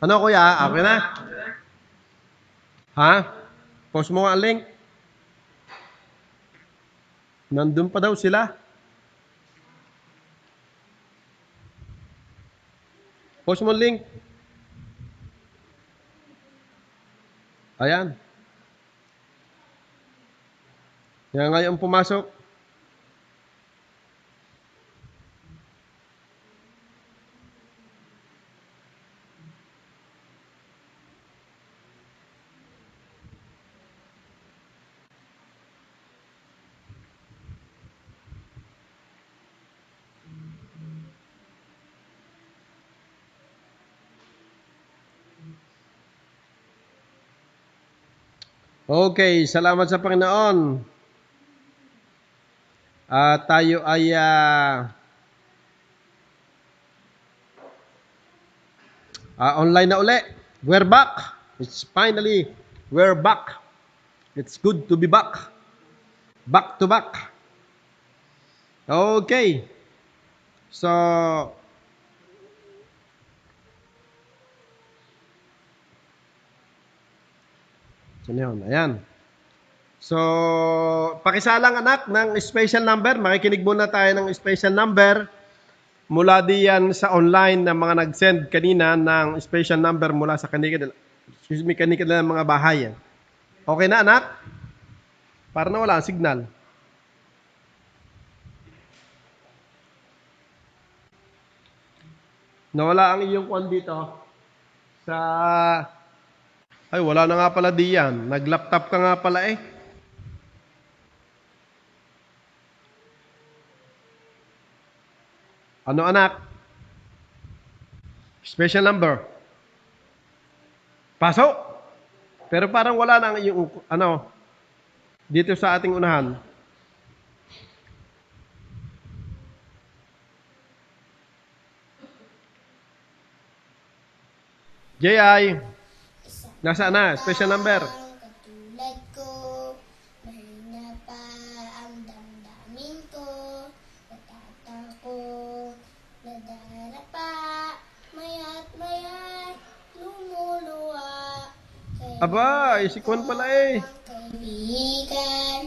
Ano kuya? Okay na? Ha? Post mo nga ang link. Nandun pa daw sila. Post mo ang link. Ayan. Yan ngayon pumasok. Okay, salamat sa Panginoon. Tayo ay online na uli. We're back. It's finally, we're back. It's good to be back. Back to back. Okay. So, saan yun? Ayan. So, pakisalang anak ng special number. Makikinig muna tayo ng special number. Mula diyan sa online na mga nag-send kanina ng special number mula sa kanila ng mga bahay. Okay na anak? Para na wala ang signal. Nawala ang iyong kwan dito sa... Ay, wala na nga pala diyan. Nag-laptop ka nga pala eh. Ano anak? Special number. Pasok. Pero parang wala na ang iyong ano dito sa ating unahan. JI. Nasaan na? Special number. Katulad ko, mahina pa ang damdamin ko, natatakot, nadarapa, maya't mayat, lumuluwa. Aba, si Kwan pala eh. Kaibigan,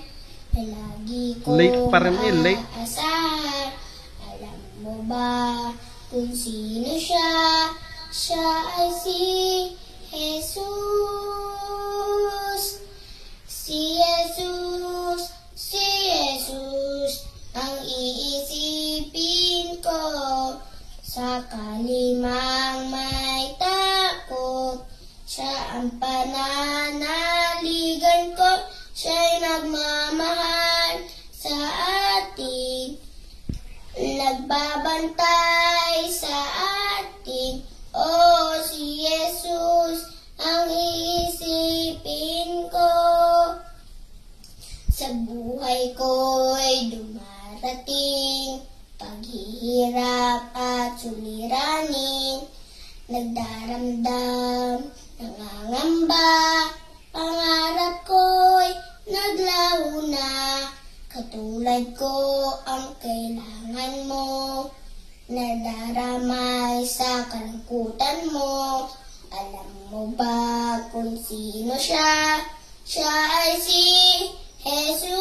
na lagi ko Late pa rin eh, late. aasar. Alam mo ba kung sino siya? Siya ay si Jesus. Si Jesus, si Jesus, ang iisipin ko. Sa kalimang may takot, siya ang pananaligan ko. Siya'y nagmamahal sa atin, nagbabantay sa atin. Oh, si Jesus ang iisipin ko. Sa buhay ko'y dumarating paghihirap at suliranin, nagdaramdam, nangangamba, pangarap ko'y naglaho na. Katulad ko ang kailangan mo, nadaramay sa kalungkutan mo. Alam mo ba kung sino siya? Siya ay si Jesus.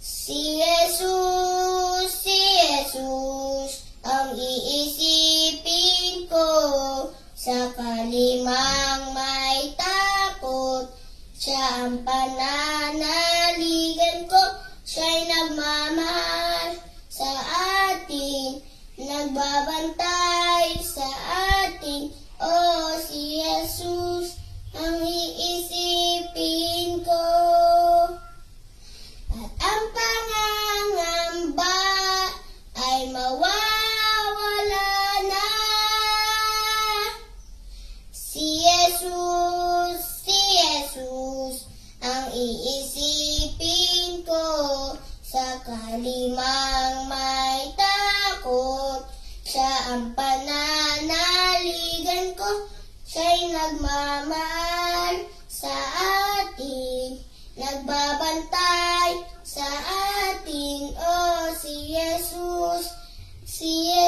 Si Jesus, si Jesus, ang iisipin ko. Sa kalimang may takot, siya ang pananaligan ko. Siya'y nagmamahal sa atin, nagbabantay sa atin. Oh, si Jesus ang iisipin ko. At ang pangangamba ay mawawala na. Si Jesus ang iisipin ko. Sa kalimang may takot, siya ang pananaligan ko. Siya'y nagmamahal sa atin, nagbabantay sa atin. Oh, si Jesus, oh, si Jesus.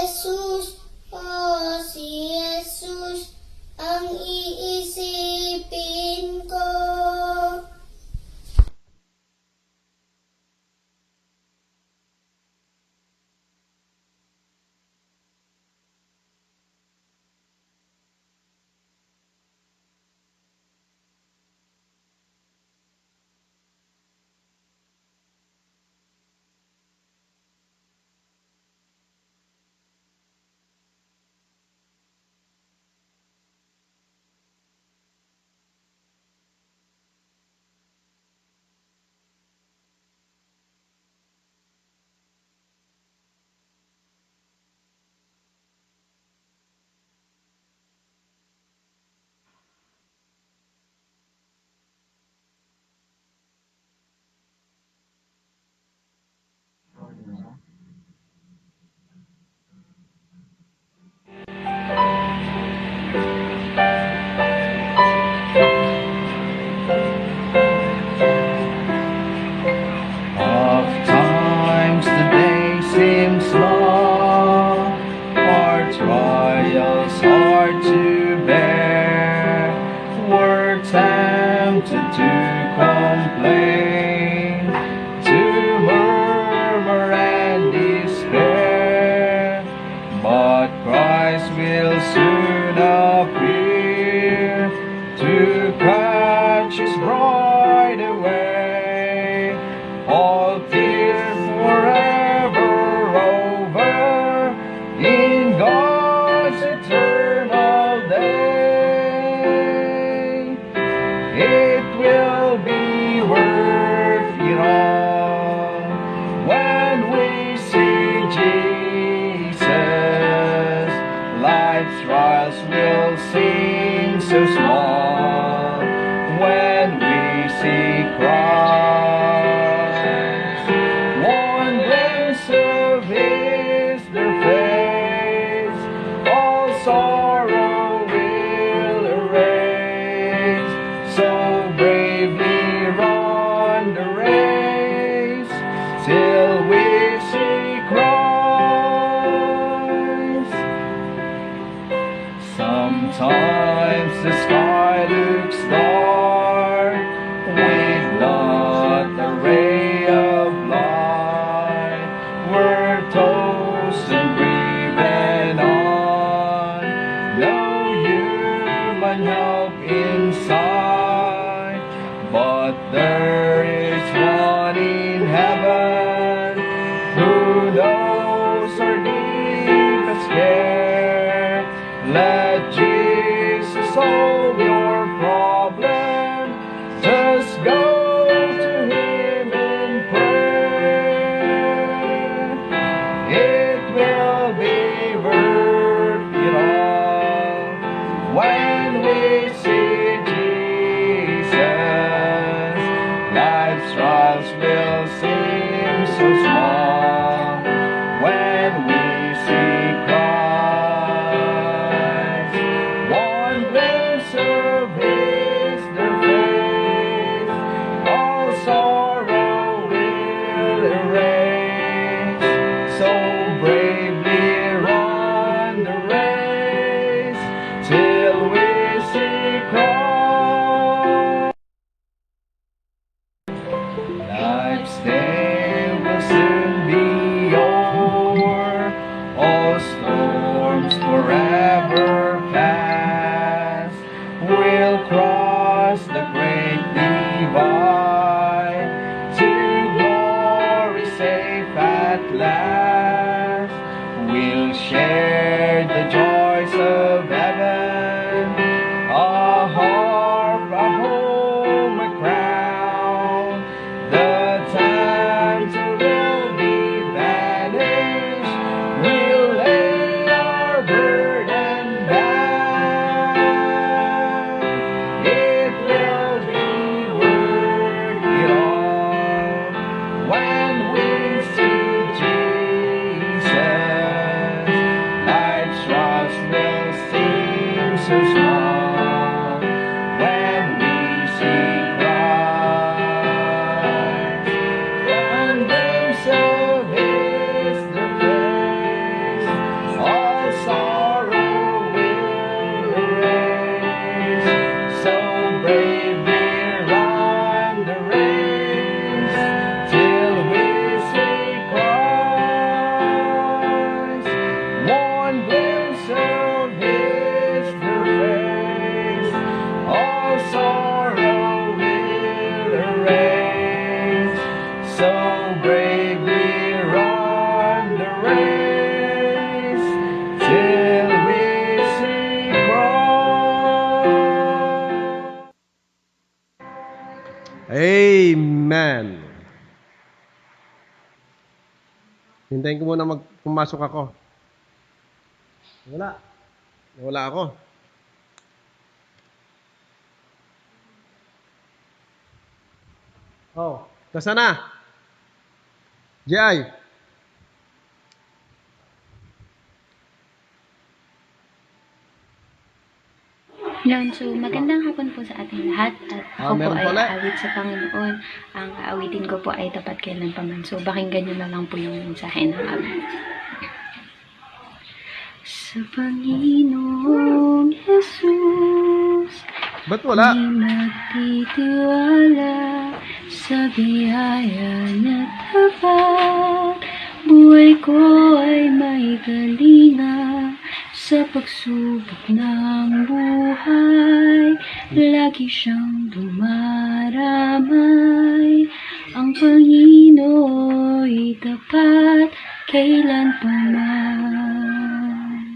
Christ will soon appear to catch his bride away. All tears forever over in God's eternal day. It will be worth it all when we see Jesus. Life's trials will seem so small when we see Christ. One glimpse of his their face, all sorrow will erase. So bravely run the race till we see Christ. Sometimes the sky looks dark with not a ray of light. We're tossed and driven on, no human help inside. But there is one in heaven who knows our deepest care. Let Jesus solve your problem. Just go to him in prayer. It will be worth it all when we see Jesus. Life's trials will seem so small when we see Christ. One glimpse of his their face, all sorrow will erase. So bravely run the race till we see Christ. Life's day will soon be o'er, all storms forever past. We'll cross the great divide to glory safe at last. We'll share the joys of heaven, a harp, a home, a crown. The times will be vanished. We'll lay our burden down. It will be worth it all when we see Jesus. Life's trials will seem so small when we see Christ. One glimpse of his their face, all sorrow will erase. So bravely run the race till we see Christ. One glimpse of his their face, all sorrow will erase. So bravely run the race till we see Christ. Amen. Hintayin ko muna pumasok ako. Wala. Wala ako. Oh, nasaan na? Jai. Yun, so magandang hapon po sa ating lahat at ako po meron ay pala. aawit sa Panginoon. Ang aawitin ko po ay tapat kailan pa man. So pakinggan nyo na lang po yung mensahe ng awit. Sa Panginoong Jesus, Ba't wala? di magtitiwala sa biyaya na tapat. Buhay ko ay may kalinga Sa pagsubok ng buhay, lagi siyang dumaramay. Ang Panginoon'y tapat kailan pa man.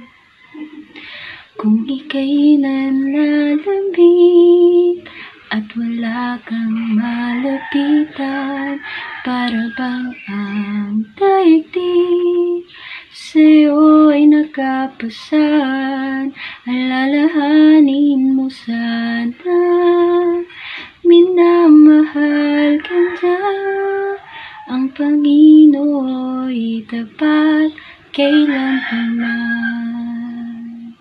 Kung ika'y nanlalambing at wala kang malapitan, para bang ang daigdig sa'yo ay nakapasan. Alalahanin mo sana, minamahal ka niya. Ang Panginoon'y tapat kailan pa man.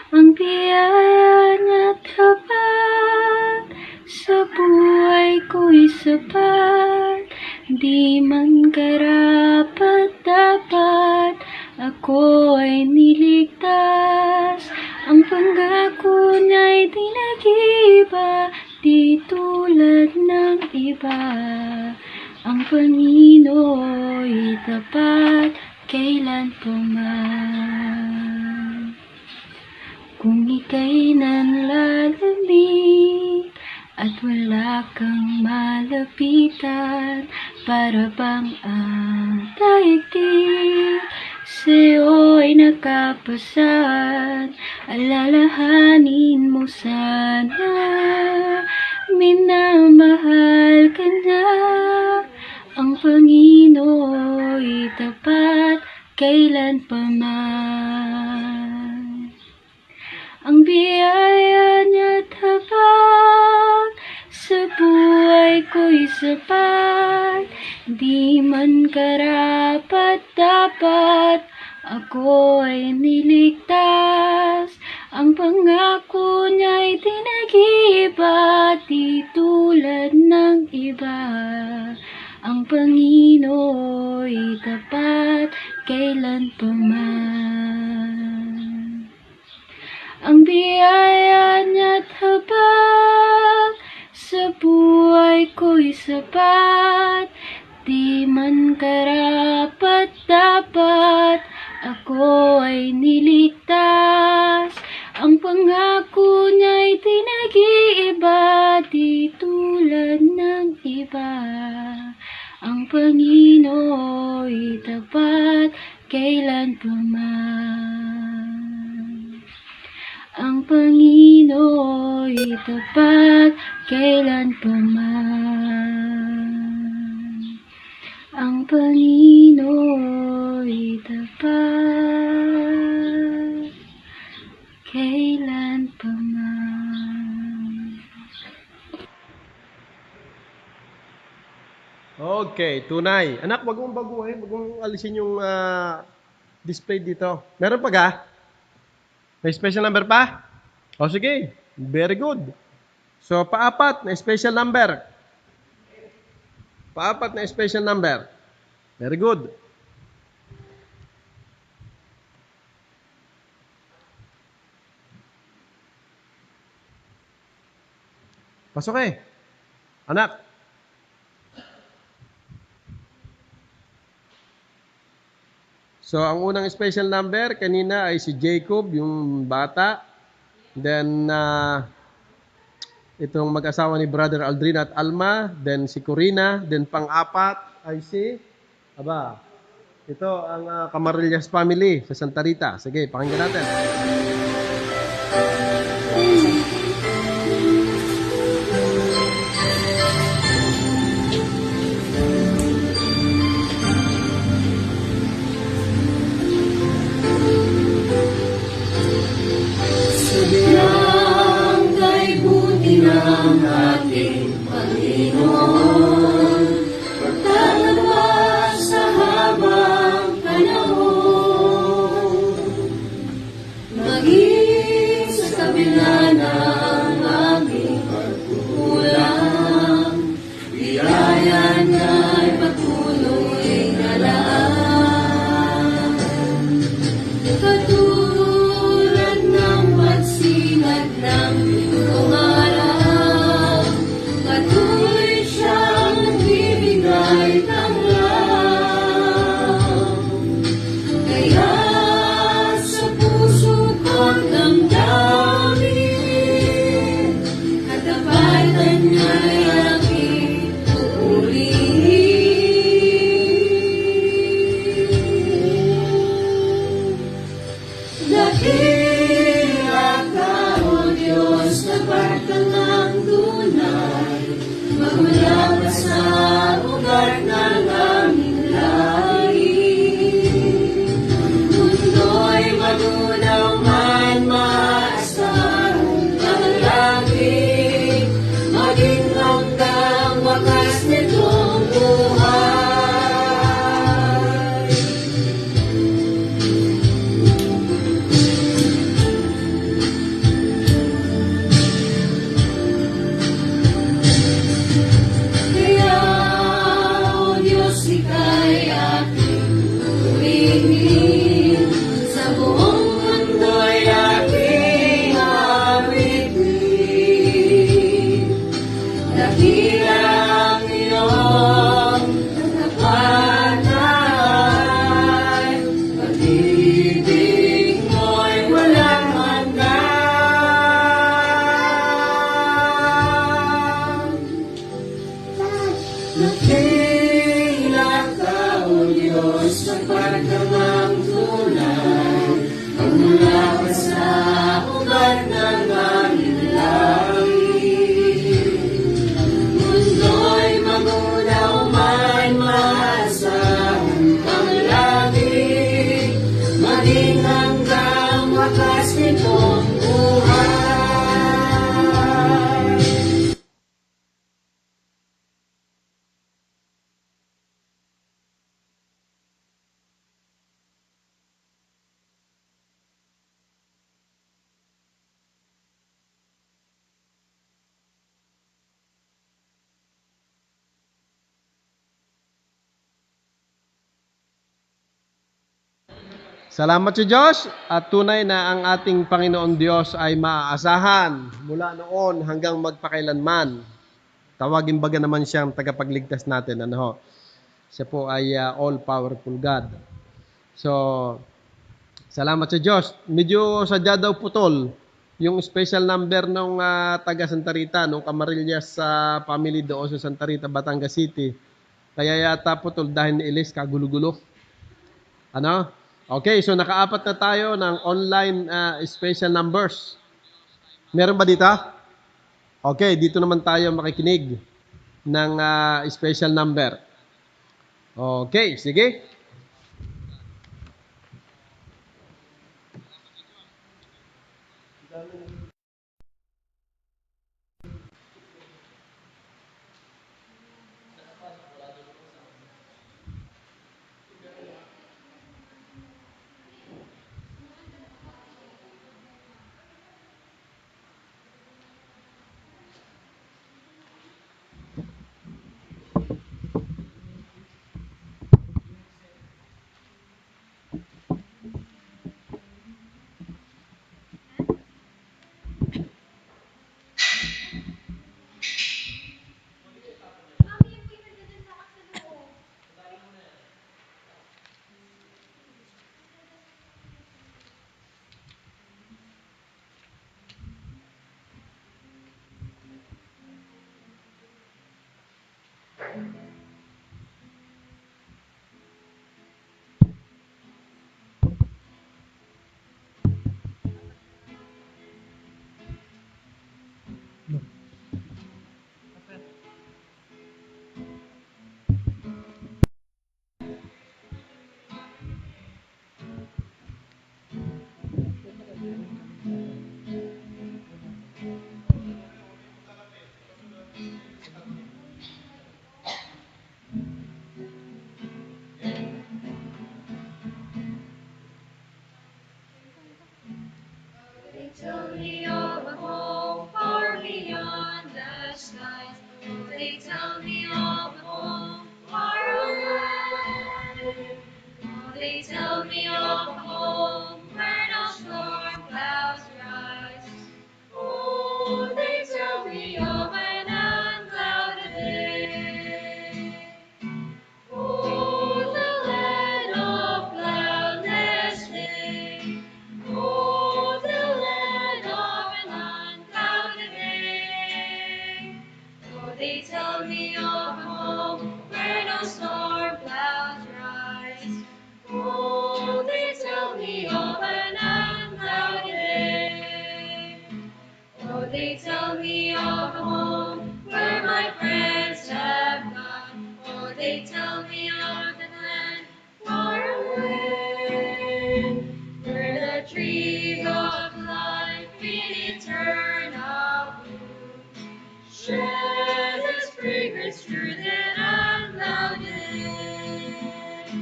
Ang biyaya niya't habag sa buhay ko'y sapat. Di man karapat dapat ako ay niligtas. Ang pangako niya'y di nag-iba, di tulad ng iba. Ang Panginoon'y tapat kailan pa man. Kung ika'y nanlalamig at wala kang malapitan, para bang ang daigdig sa'yo'y nakapasan. Alalahanin mo sana, minamahal ka niya. Ang Panginoon'y tapat kailan pa man. Ang biyaya niya't habag sa buhay ko'y sapat. Di man karapat dapat ako ay niligtas. Ang pangako niya'y di nag-iba, di tulad ng iba. Ang Panginoon'y tapat kailan pa man. Ang biyaya niya't habag sa buhay ko'y sapat. Di man karapat dapat ako ay niligtas. Ang pangako niya'y di nag-iiba, di tulad ng iba. Ang Panginoon'y tapat kailan pa man. Ang Panginoon'y tapat kailan pa man. Ang Panginoon'y tapat kailan pa man. Okay, tunay. Anak, wag mong baguhin. Wag mong alisin yung display dito. Meron pa ga? May special number pa? O sige, very good. So, paapat na special number. Paapat na special number. Very good. Pasok eh. Anak. So, ang unang special number kanina ay si Jacob, yung bata. Then, itong mag-asawa ni Brother Aldrin at Alma. Then, si Corina. Then, pang-apat ay si, ito ang Camarillas family sa Santa Rita. Sige, pakinggan natin. Kaya sa ang damdamin, katapatan niya'y aking pupurihin. Dakila ka, O Diyos, tapat ka ng tunay, magmula pa sa ugat ng aming lahi. Mundo'y magunaw man maasahang panalangin, maging hanggang wakas nitong buhay. Kaya, O Diyos, ika'y aking purihin, sa buong mundo'y aking awitin. Dakila ang iyong katapatan, pag-ibig mo'y walang hanggan. Dakila ka, O Diyos, tapat ka ng tunay, magmula pa sa ugat ng aming lahi. Mundo'y magunaw man maasahang panalangin, maging hanggang wakas nitong buhay. Salamat sa Diyos at tunay na ang ating Panginoon Diyos ay maaasahan mula noon hanggang magpakailanman. Tawagin baga naman siyang tagapagligtas natin. Ano ho? Siya po ay all-powerful God. So, salamat sa Diyos. Medyo sadya daw putol yung special number ng taga Santa Rita, nung Camarillas sa family doon sa Santa Rita, Batangas City. Kaya yata putol dahil ni Elise kagulo-gulo. Ano? Okay, so nakaapat na tayo ng online special numbers. Meron ba dito? Okay, dito naman tayo makikinig ng special number. Okay, sige. They tell me of a home far beyond the skies. They tell me of a home far away. They tell me of a home where no storm clouds rise. Oh, they tell me of an unclouded day. Oh, the land of cloudless day. Oh, the they tell me of a home where my friends have gone. Oh, they tell me of the land far away, where the trees of life in eternal bloom shed its fragrance through the unclouded day.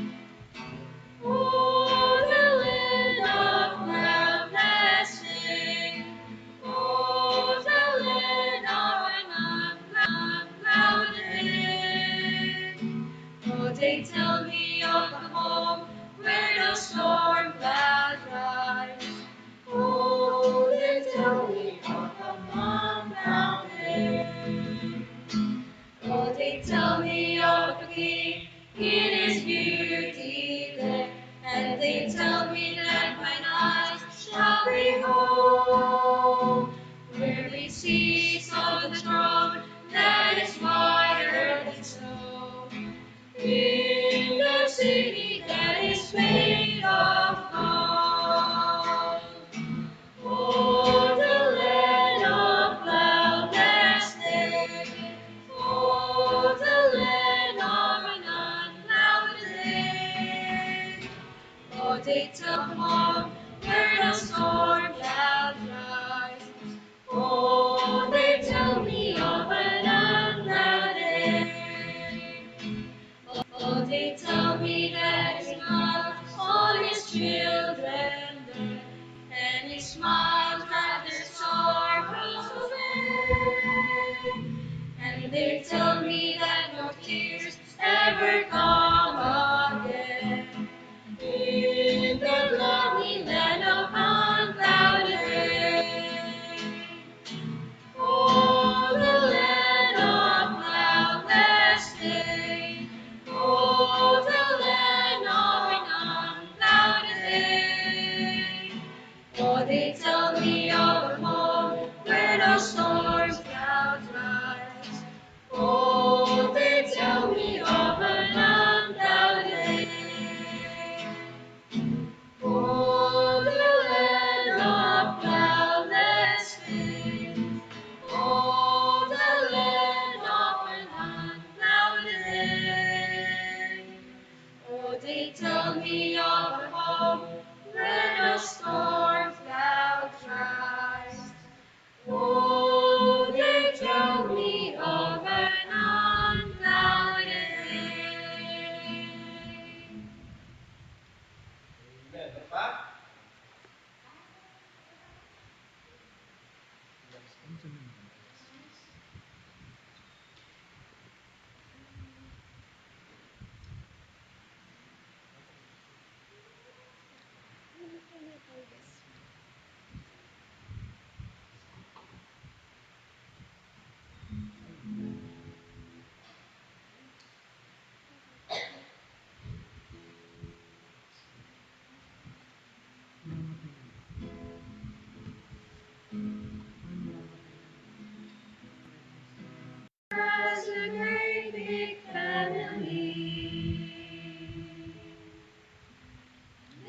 Oh, the land of cloudless day. Oh, the land of an unclouded day. Oh, they tell me of the home where no storm clouds rise. Oh, they tell me of the mountain. Oh, they tell me of the King in His beauty there, and they tell me that mine eyes shall behold, where we see on the throne that is whiter than snow, in the city that is made of gold. Oh, the land of cloudless day. Oh, the land of an unclouded day. Oh, they tell home where no storm clouds rise. Oh, they tell me of an unclouded day. Oh, they tell me that He loves all His children there, and He smiles at their sorrows away. And they tell me that no tears ever come again in the lovely land of unclouded day. Oh, the land of cloudless day. Oh, the land of an unclouded day. Oh, they tell me of a home where no storms clouds rise. Oh, they tell me of an unclouded day. Oh, the land of cloudless day. Oh, the land of an unclouded day. Oh, they tell me of a home where no storm clouds rise. Oh, they tell me of an unclouded day. Amen. Ano pa? As a great big family,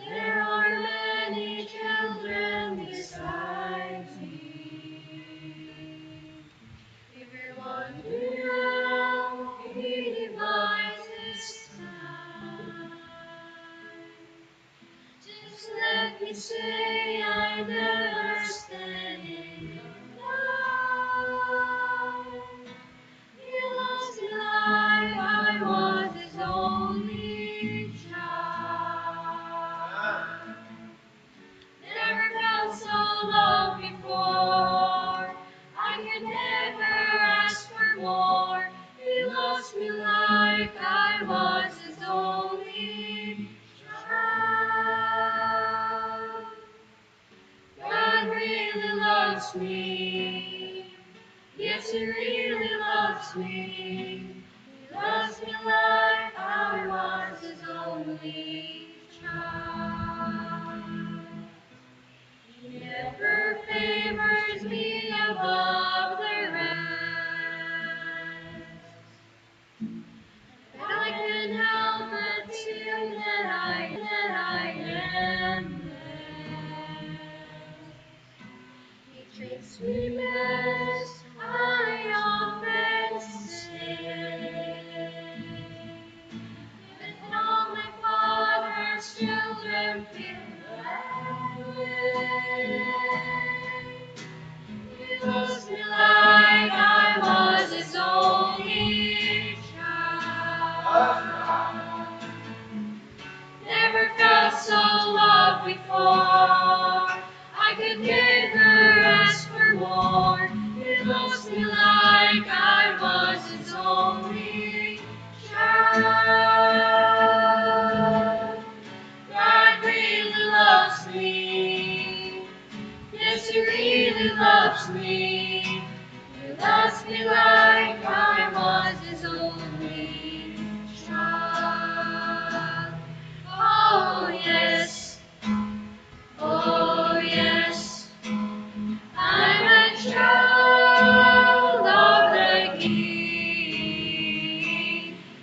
there are many children besides me. If you're wondering how He divides His time, just let me say I never stand in your life. He loves me like I was His only child. Never felt so loved before. I could never ask for more. He loves me like I was His only child. God really loves me. Yes, He really loves me. He loves me like I was His only child. He never favors me above the rest. And I can help but feel that I am blessed. He treats me better could never ask for more. He loves me like I was his only child. God really loves me. Yes, he really loves me. He loves me like I was his only child. Oh yes, oh yes, I'm a child of the King.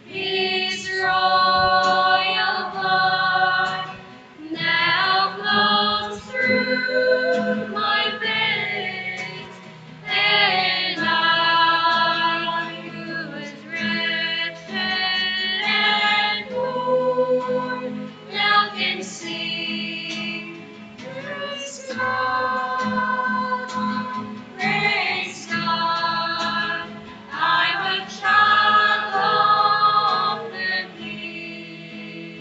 His royal blood now flows through my veins, and I, who was wretched and poor, now can sing, praise God, praise God. I'm a child of the King.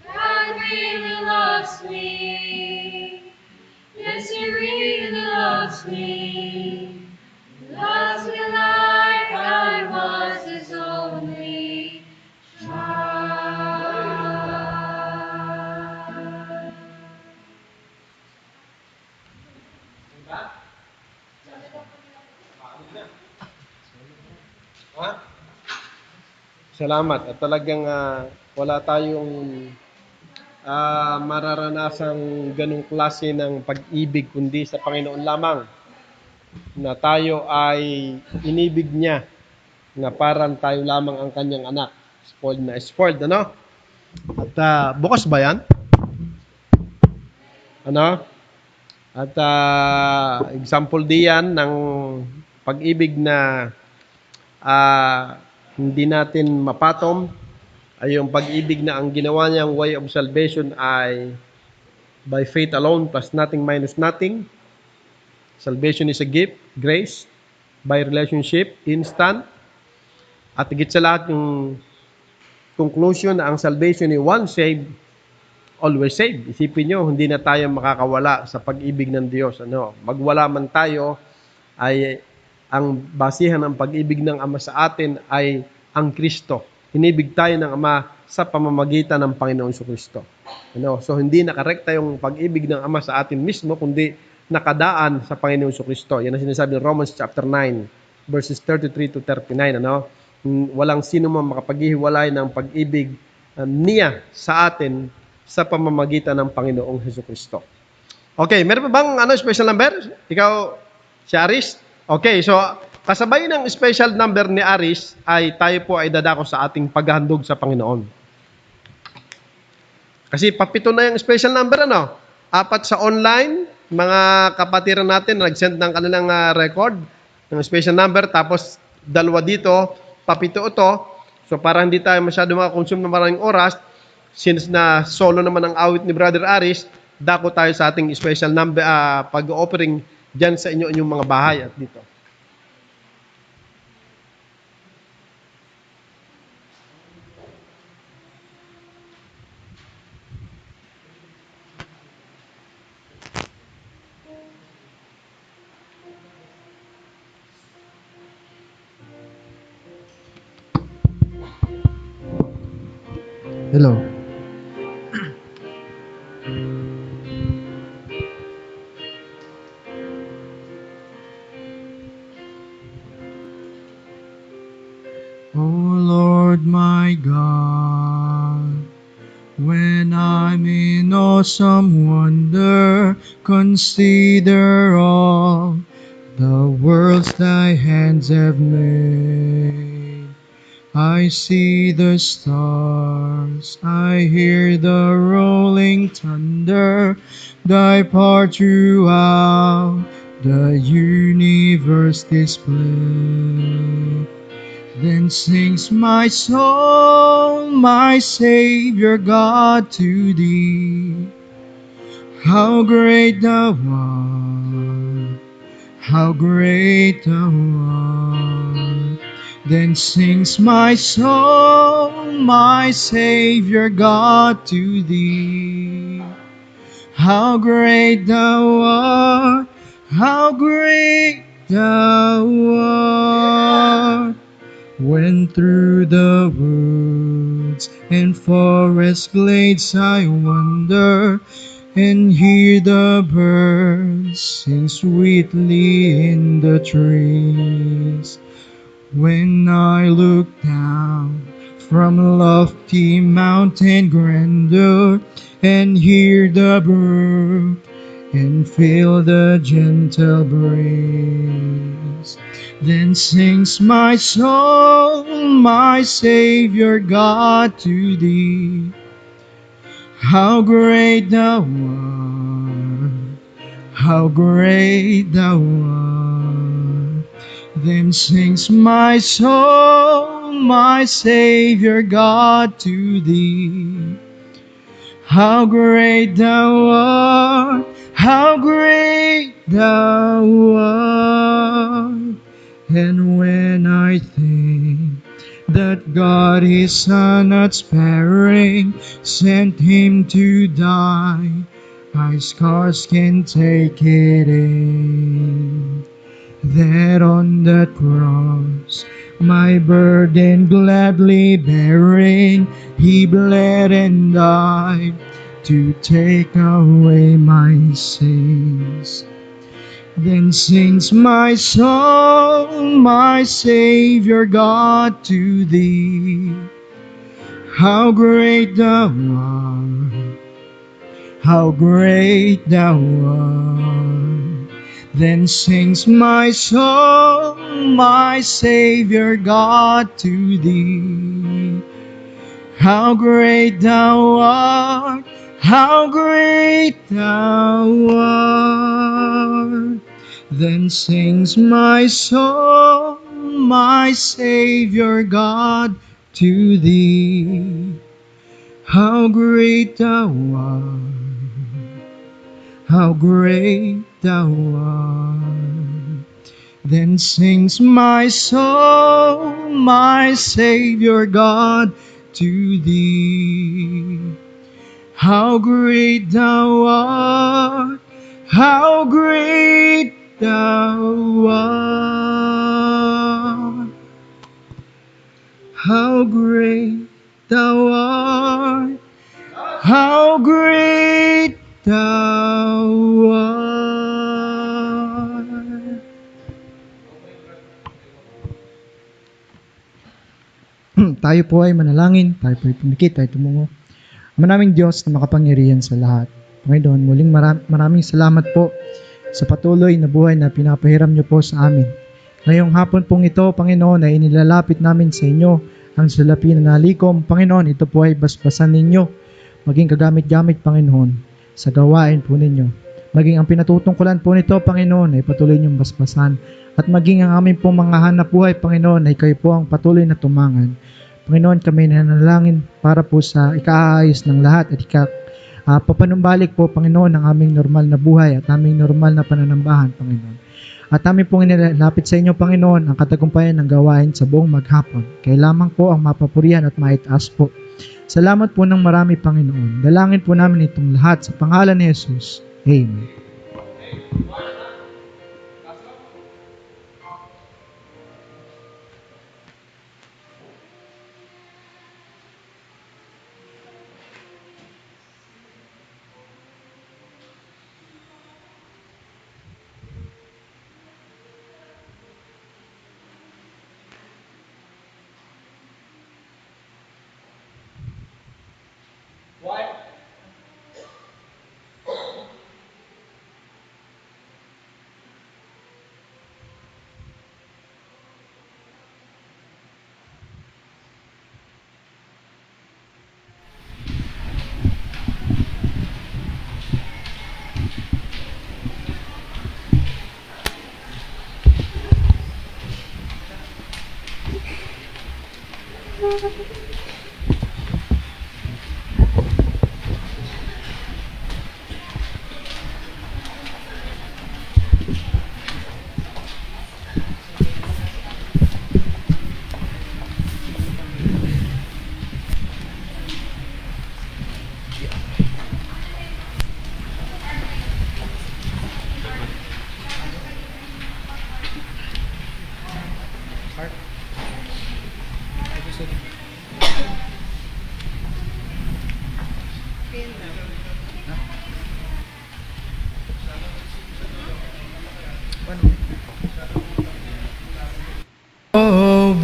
God really loves me. Yes, he really loves me. He loves me like I was his only child. Salamat. At talagang wala tayong mararanasang ganong klase ng pag-ibig kundi sa Panginoon lamang na tayo ay inibig niya na parang tayo lamang ang kanyang anak. Spoiled na spoiled, ano? At bukas ba yan? Ano? At example diyan ng pag-ibig na hindi natin mapatom ay yung pag-ibig na ang ginawa niyang way of salvation ay by faith alone plus nothing minus nothing. Salvation is a gift, grace, by relationship, instant. At higit sa lahat yung conclusion na ang salvation ni once saved, always saved. Isipin nyo, hindi na tayo makakawala sa pag-ibig ng Diyos. Magwala man tayo, ay ang basihan ng pag-ibig ng Ama sa atin ay ang Kristo. Hinibig tayo ng Ama sa pamamagitan ng Panginoon Kristo. So hindi nakarekta yung pag-ibig ng Ama sa atin mismo, kundi nakadaan sa Panginoon Kristo. Yan ang sinasabi ng Romans chapter 9, verses 33 to 39. Walang sino man makapaghihiwalay ng pag-ibig niya sa atin sa pamamagitan ng Panginoong Kristo. Okay, meron pa bang special number? Ikaw, si Aris? Okay, so kasabay ng special number ni Aris ay tayo po ay dadako sa ating paghahandog sa Panginoon. Kasi papito na yung special number, 4 sa online, mga kapatiran natin nag-send ng kanilang record ng special number, tapos 2 dito, papito ito. So para hindi tayo masyado makakonsume ng maraming oras, since na solo naman ang awit ni Brother Aris, dako tayo sa ating special number pag-offering dyan sa inyong mga bahay at dito. Hello. O Lord my God, when I'm in awesome wonder, consider all the worlds thy hands have made. I see the stars, I hear the rolling thunder, thy part throughout the universe display. Then sings my soul, my Savior God, to thee. How great thou art, how great thou art. Then sings my soul, my Savior God, to thee. how great thou art, how great thou art. When through the woods and forest glades I wander, and hear the birds sing sweetly in the trees. When I look down from lofty mountain grandeur, and hear the brook and feel the gentle breeze, then sings my soul, my Savior God, to thee. How great thou art, how great thou art. Then sings my soul, my Savior God, to thee. How great thou art, how great thou art. And when I think that God his Son not sparing sent him to die, I scarce can take it in. That on that cross, my burden gladly bearing, he bled and died to take away my sins. Then sings my soul, my Savior God, to thee. How great thou art, how great thou art. Then sings my soul, my Savior God, to thee. How great thou art, how great thou art. Then sings my soul, my Savior God, to thee. How great thou art, how great thou art. Then sings my soul, my Savior God, to thee. How great thou art, how great thou art. How great thou art, how great thou art. Tayo po ay manalangin, tayo po ay pumikit, tayo tumungo. Manaming Diyos na makapangyarihan sa lahat. Panginoon, muling maraming salamat po sa patuloy na buhay na pinapahiram niyo po sa amin. Ngayong hapon pong ito, Panginoon, ay inilalapit namin sa inyo ang salapi na nalikom. Panginoon, ito po ay basbasan ninyo. Maging kagamit-gamit, Panginoon, sa gawain po ninyo. Maging ang pinatutungkulan po nito, Panginoon, ay patuloy niyong basbasan. At maging ang aming pong mga hanap buhay, Panginoon, ay kayo po ang patuloy na tumangan. Panginoon, kami nanalangin para po sa ikaayos ng lahat at papanumbalik po, Panginoon, ang aming normal na buhay at aming normal na pananambahan, Panginoon. At aming pong inilapit sa inyo, Panginoon, ang katagumpayan ng gawain sa buong maghapon. Kaya lamang po ang mapapurihan at maitaas po. Salamat po ng marami, Panginoon. Dalangin po namin itong lahat sa pangalan ni Jesus. Amen.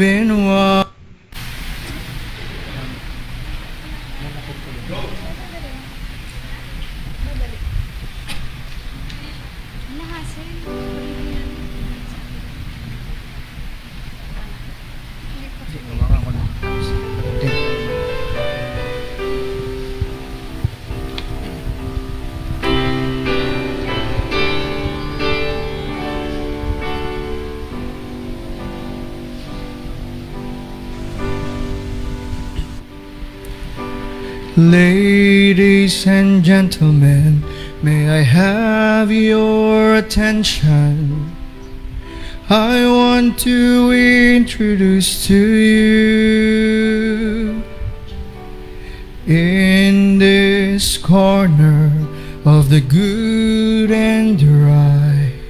been wide. Ladies and gentlemen, may I have your attention? I want to introduce to you, in this corner of the good and the right,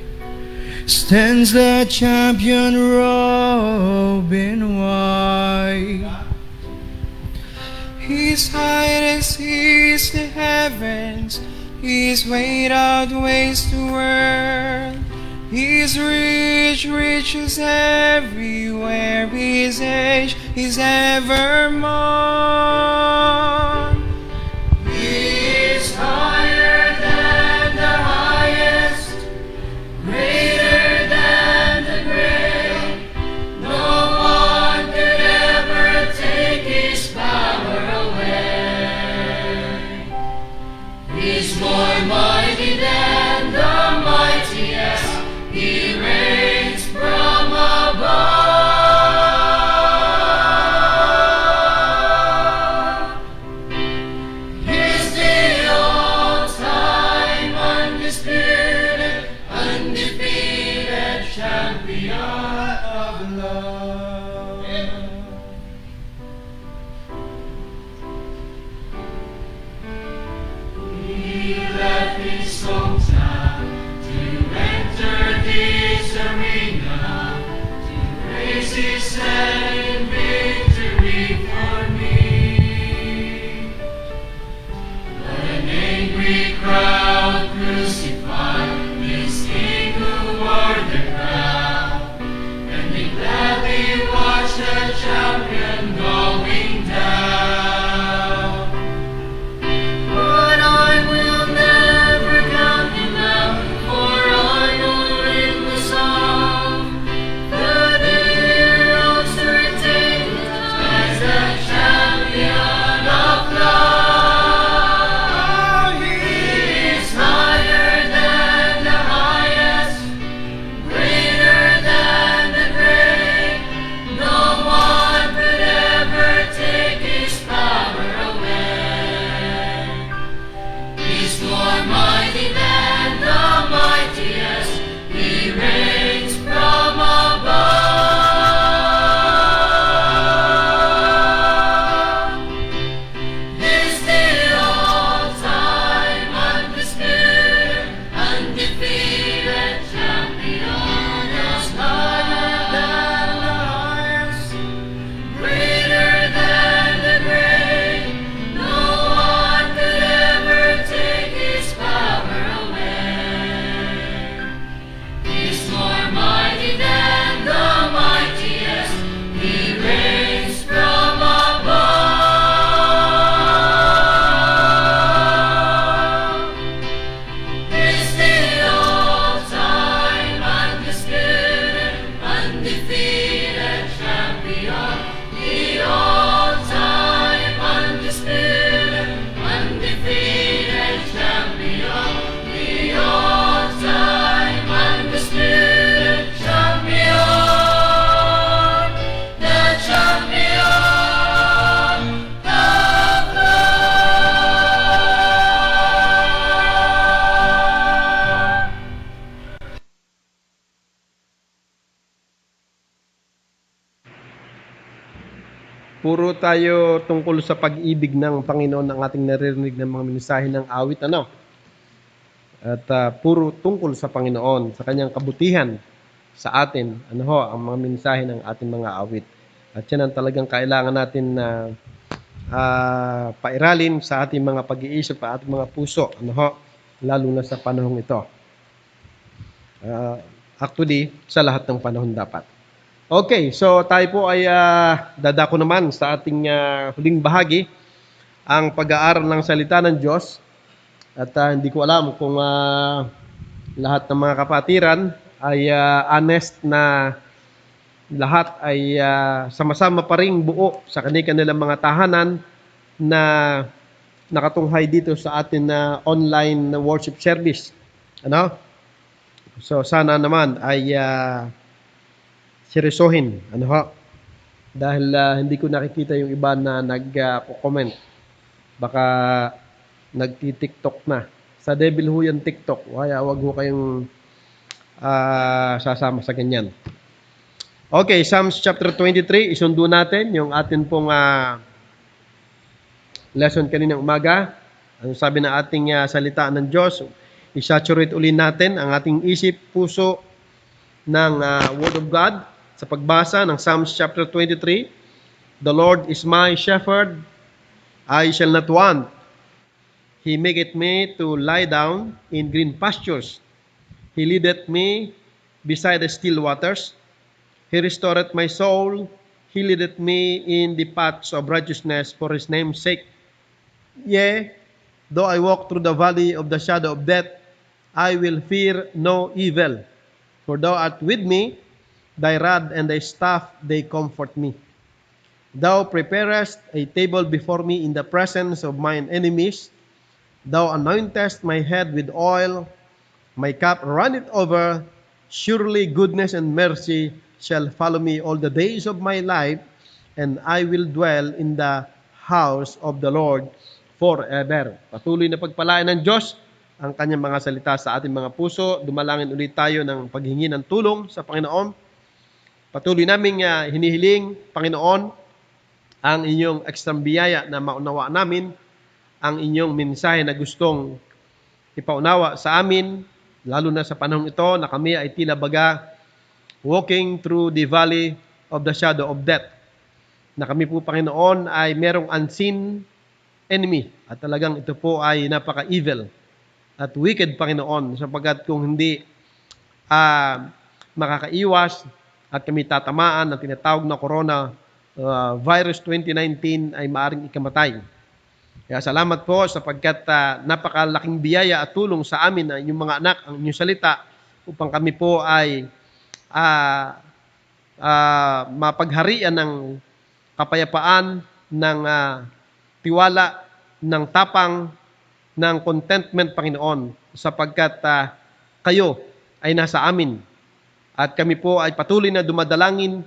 stands the champion Robin White. His height exceeds the heavens, His weight outweighs the world. His reach reaches everywhere, His age is evermore. He is higher than the highest, greater than the great. No one could ever take His power away. He's more mighty than the mightiest. He reigns from above. He's the all-time undisputed, undefeated champion of love. He left His hometown to enter this arena, to raise His head in victory for me. But an angry crowd crucified this King who wore the crown, and they gladly watched the champion going down. But I will never count Him out, for I know in the song the heroes were taken as the champion of love. He is higher than the highest, greater than the great. No one could ever take His power away. He's more mighty than the mightiest. He reigns from above. He's the all-time undisputed, undefeated champion. He's higher than the highest, greater than the great. No one could ever take His power away. He's more mighty than the mightiest. He reigns from above. He's the all-time undisputed, undefeated champion. The all-time undisputed, undefeated champion. The all-time undisputed champion. The champion of love. Puro tayo tungkol sa pag-ibig ng Panginoon ang ating naririnig ng mga mensahe ng awit, ano? At puro tungkol sa Panginoon, sa kanyang kabutihan sa atin, ano ho, ang mga mensahe ng ating mga awit. At yan ang talagang kailangan natin na pairalin sa ating mga pag-iisip, sa ating mga puso, ano ho, lalo na sa panahong ito. Actually, sa lahat ng panahon dapat. Okay, so tayo po ay dadako naman sa ating huling bahagi, ang pag-aaral ng salita ng Diyos. At hindi ko alam kung lahat ng mga kapatiran ay honest na lahat ay sama-sama pa ring buo sa kanilang mga tahanan na nakatunghay dito sa atin na online worship service. Ano? So sana naman ay seryosohin. Ano ho? Dahil hindi ko nakikita yung iba na nag-comment. Baka nagti-TikTok na. Sa devil ho yan TikTok. Kaya wag ho kayong sasama sa ganyan. Okay, Psalms chapter 23. Isundo natin yung atin pong lesson kaninang umaga. Ang sabi na ating salita ng Diyos, i-saturate uli natin ang ating isip, puso ng Word of God sa pagbasa ng Psalms chapter 23. The Lord is my shepherd, I shall not want. He maketh me to lie down in green pastures. He leadeth me beside the still waters. He restoreth my soul. He leadeth me in the paths of righteousness for his name's sake. Yea, though I walk through the valley of the shadow of death, I will fear no evil. For thou art with me, thy rod and thy staff, they comfort me. Thou preparest a table before me in the presence of mine enemies. Thou anointest my head with oil, my cup runneth over. Surely goodness and mercy shall follow me all the days of my life, and I will dwell in the house of the Lord forever. Patuloy na pagpalain ng Diyos ang kanyang mga salita sa ating mga puso. Dumalangin ulit tayo ng paghingi ng tulong sa Panginoon. Patuloy naming hinihiling, Panginoon, ang inyong ekstrang biyaya na maunawa namin, ang inyong mensahe na gustong ipaunawa sa amin, lalo na sa panahon ito na kami ay tila baga walking through the valley of the shadow of death. Na kami po, Panginoon, ay merong unseen enemy at talagang ito po ay napaka-evil at wicked, Panginoon, sapagkat kung hindi makakaiwas at kami tatamaan ng tinatawag na corona virus 2019 ay maaring ikamatay. Kaya salamat po sapagkat napakalaking biyaya at tulong sa amin na inyong mga anak, ang inyong salita upang kami po ay mapagharian ng kapayapaan, ng tiwala, ng tapang, ng contentment, Panginoon, sapagkat kayo ay nasa amin. At kami po ay patuloy na dumadalangin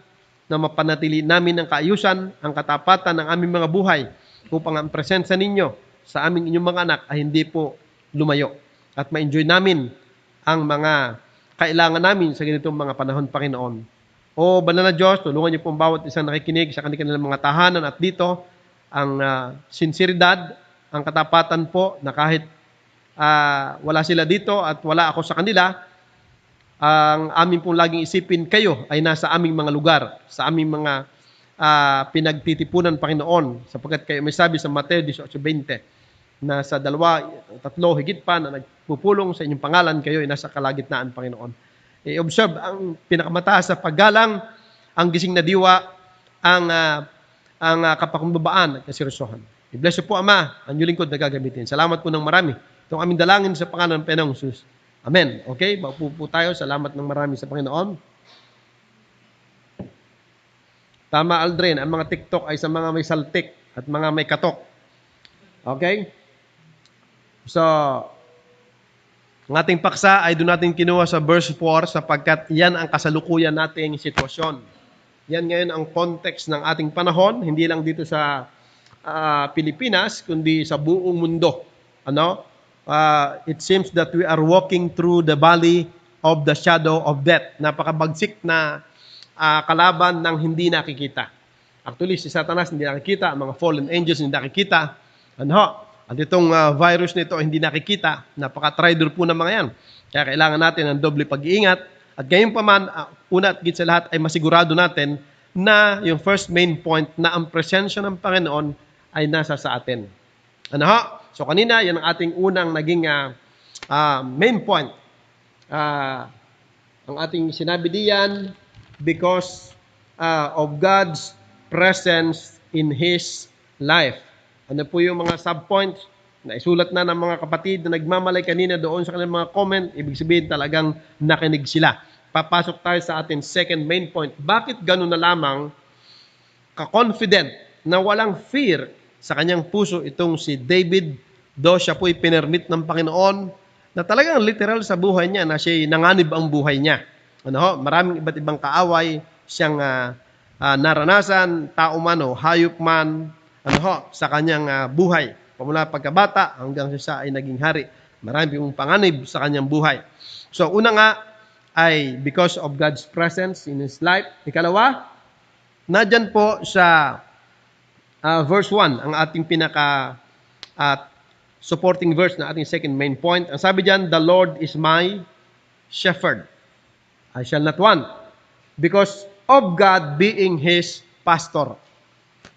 na mapanatili namin ang kaayusan, ang katapatan ng aming mga buhay upang ang presensya ninyo sa aming inyong mga anak ay hindi po lumayo. At ma-enjoy namin ang mga kailangan namin sa ganitong mga panahon, Panginoon. O Banal na Diyos, tulungan niyo po ang bawat isang nakikinig sa kanilang mga tahanan at dito ang sinseridad, ang katapatan po na kahit wala sila dito at wala ako sa kanila, ang amin pong laging isipin, kayo ay nasa aming mga lugar, sa aming mga pinagtitipunan, Panginoon, sapagkat kayo may sabi sa Mateo 18:20 na sa 2, 3 higit pa na nagpupulong sa inyong pangalan, kayo ay nasa kalagitnaan, Panginoon. I-observe ang pinakamataas sa paggalang, ang gising na diwa, ang kapakumbabaan at kaseryosohan. I-bless you po, Ama, ang inyong lingkod na gagamitin. Salamat po ng marami. Itong aming dalangin sa pangalan ng Panginoong Jesus. Amen. Okay, maupo po tayo. Salamat ng marami sa Panginoon. Tama, Aldrin, ang mga TikTok ay sa mga may saltik at mga may katok. Okay? So, ang ating paksa ay doon natin kinuha sa verse 4 sapagkat yan ang kasalukuyan nating sitwasyon. Yan ngayon ang context ng ating panahon, hindi lang dito sa Pilipinas, kundi sa buong mundo. Ano? It seems that we are walking through the valley of the shadow of death. Napakabagsik na kalaban ng hindi nakikita. Actually, si Satanas hindi nakikita, ang mga fallen angels hindi nakikita. Ano? At itong virus nito hindi nakikita. Napaka-traitor po ng mga yan. Kaya kailangan natin ng doble pag-iingat. At gayon pa man, una at git sa lahat ay masigurado natin na yung first main point na ang presensya ng Panginoon ay nasa sa atin. Ano ho? So kanina, yan ang ating unang naging main point. Ang ating sinabi diyan, because of God's presence in his life. Ano po yung mga subpoints na isulat na ng mga kapatid na nagmamalay kanina doon sa kanilang mga comment? Ibig sabihin talagang nakinig sila. Papasok tayo sa ating second main point. Bakit ganun na lamang ka-confident na walang fear sa kanyang puso itong si David, do siya po'y pinermit ng Panginoon na talagang literal sa buhay niya na siya'y nanganib ang buhay niya. Ano ho, maraming iba't ibang kaaway siyang naranasan, tao man o hayop man, ano ho, sa kanyang buhay. Pamula pagkabata hanggang siya ay naging hari. Marami pong panganib sa kanyang buhay. So, una nga ay because of God's presence in his life. Ikalawa, nadyan po sa verse 1, ang ating pinaka supporting verse na ating second main point. Ang sabi diyan, the Lord is my shepherd. I shall not want. Because of God being his pastor.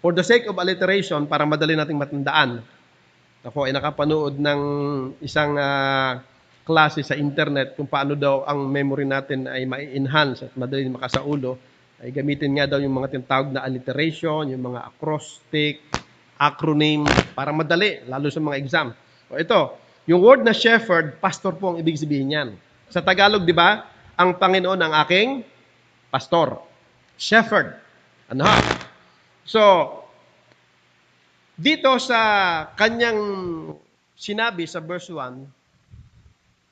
For the sake of alliteration, para madali nating matandaan, ako ay nakapanood ng isang klase sa internet kung paano daw ang memory natin ay mai-enhance at madali makasaulo, ay gamitin nga daw yung mga tinatawag na alliteration, yung mga acrostic, acronym, para madali, lalo sa mga exam. O ito, yung word na shepherd, pastor po ang ibig sabihin niyan. Sa Tagalog, di ba, ang Panginoon ang aking pastor. Shepherd. Ano ha? So, dito sa kanyang sinabi sa verse 1,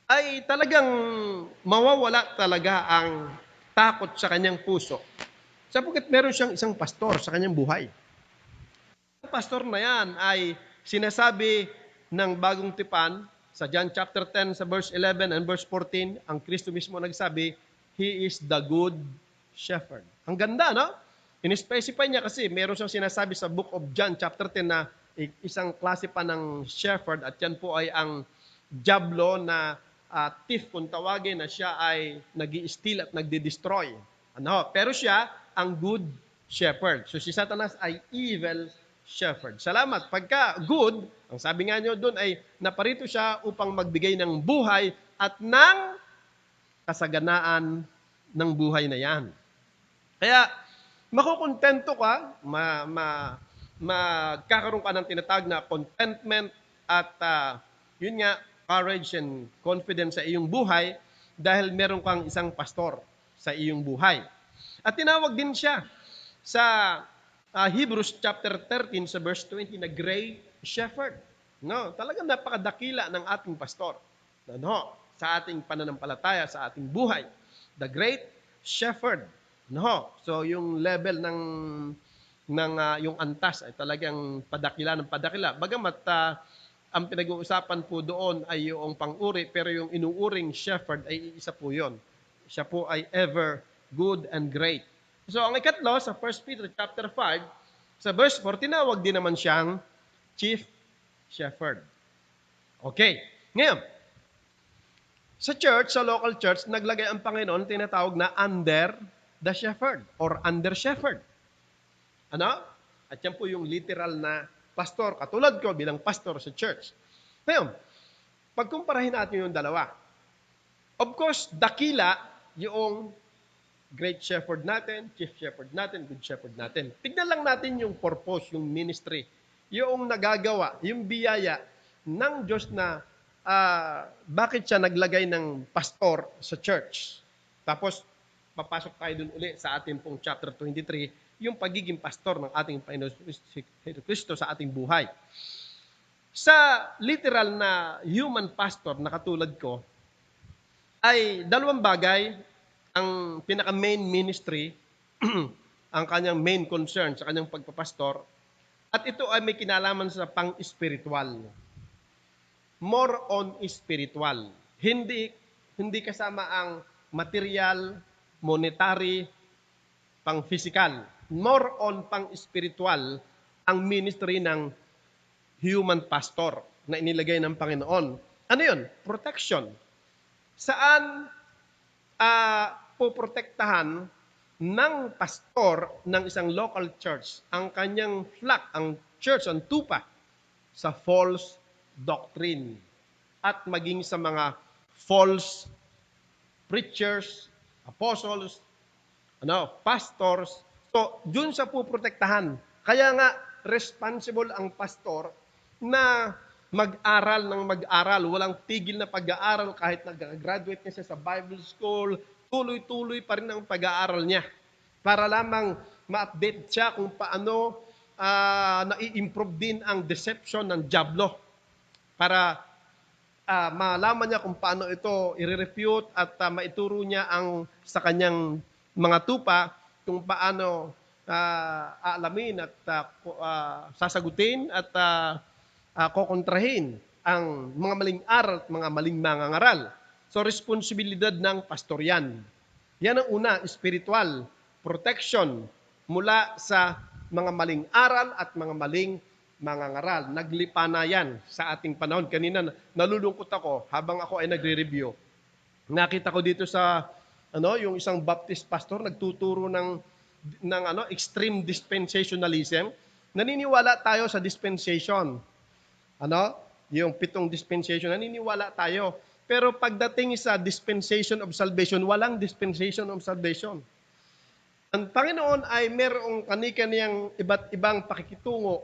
ay talagang mawawala talaga ang takot sa kanyang puso. Sapagkat meron siyang isang pastor sa kanyang buhay. Ang pastor na yan ay sinasabi ng bagong tipan sa John chapter 10 sa verse 11 and verse 14, ang Kristo mismo nagsabi, He is the good shepherd. Ang ganda, no? In-specify niya kasi meron siyang sinasabi sa book of John chapter 10 na isang klase pa ng shepherd at yan po ay ang diablo na thief kung tawagin, na siya ay nag-i-steal at nagdi-destroy. Ano? Pero siya ang good shepherd. So si Satanas ay evil shepherd. Salamat. Pagka good, ang sabi nga nyo doon ay naparito siya upang magbigay ng buhay at ng kasaganaan ng buhay na yan. Kaya makukontento ka, magkakaroon ka ng tinatawag na contentment at yun nga, courage and confidence sa iyong buhay dahil meron kang isang pastor sa iyong buhay. At tinawag din siya sa Hebrews chapter 13 sa verse 20 na great shepherd. No, talagang napakadakila ng ating pastor. No, sa ating pananampalataya, sa ating buhay. The great shepherd. No, so yung level ng yung antas ay talagang padakila ng padakila. Bagamat ang pinag-uusapan po doon ay yung pang-uri, pero yung inuuring shepherd ay isa po yun. Siya po ay ever good and great. So, ang ikatlo, sa 1 Peter chapter 5, sa verse 4, tinawag din naman siyang chief shepherd. Okay. Ngayon, sa church, sa local church, naglagay ang Panginoon, tinatawag na under the shepherd or under shepherd. Ano? At yan po yung literal na pastor, katulad ko bilang pastor sa church. Ngayon, pagkumparahin natin yung dalawa. Of course, dakila yung great shepherd natin, chief shepherd natin, good shepherd natin. Tignan lang natin yung purpose, yung ministry, yung nagagawa, yung biyaya ng Diyos na bakit siya naglagay ng pastor sa church. Tapos, papasok tayo dun uli sa ating pong chapter 23, yung pagiging pastor ng ating Panginoon Kristo sa ating buhay. Sa literal na human pastor na katulad ko, ay dalawang bagay ang pinaka-main ministry, ang kanyang main concern sa kanyang pagpapastor, at ito ay may kinalaman sa pang-spiritual. More on spiritual. Hindi kasama ang material, monetary, pang-physical. More on pang-spiritual ang ministry ng human pastor na inilagay ng Panginoon. Ano yun? Protection. Saan poprotektahan ng pastor ng isang local church ang kanyang flock, ang church, ang tupa, sa false doctrine at maging sa mga false preachers, apostles, pastors, So, dun sa puprotektahan. Kaya nga, responsible ang pastor na mag-aral ng mag-aral. Walang tigil na pag-aaral kahit nag-graduate na siya sa Bible School. Tuloy-tuloy pa rin ang pag-aaral niya. Para lamang ma-update siya kung paano nai-improve din ang deception ng dyablo. Para malaman niya kung paano ito i-refute at maituro niya sa kanyang mga tupa kung paano aalamin at sasagutin at kokontrahin ang mga maling aral at mga maling mangangaral. So, responsibilidad ng pastor yan. Yan ang una, spiritual protection mula sa mga maling aral at mga maling mangangaral. Naglipa na yan sa ating panahon. Kanina, nalulungkot ako habang ako ay nagre-review. Nakita ko dito sa yung isang Baptist pastor nagtuturo ng extreme dispensationalism. Naniniwala tayo sa dispensation. Yung 7 dispensation, naniniwala tayo. Pero pagdating sa dispensation of salvation, walang dispensation of salvation. Ang Panginoon ay merong kani-kaniyang iba't ibang pakikitungo,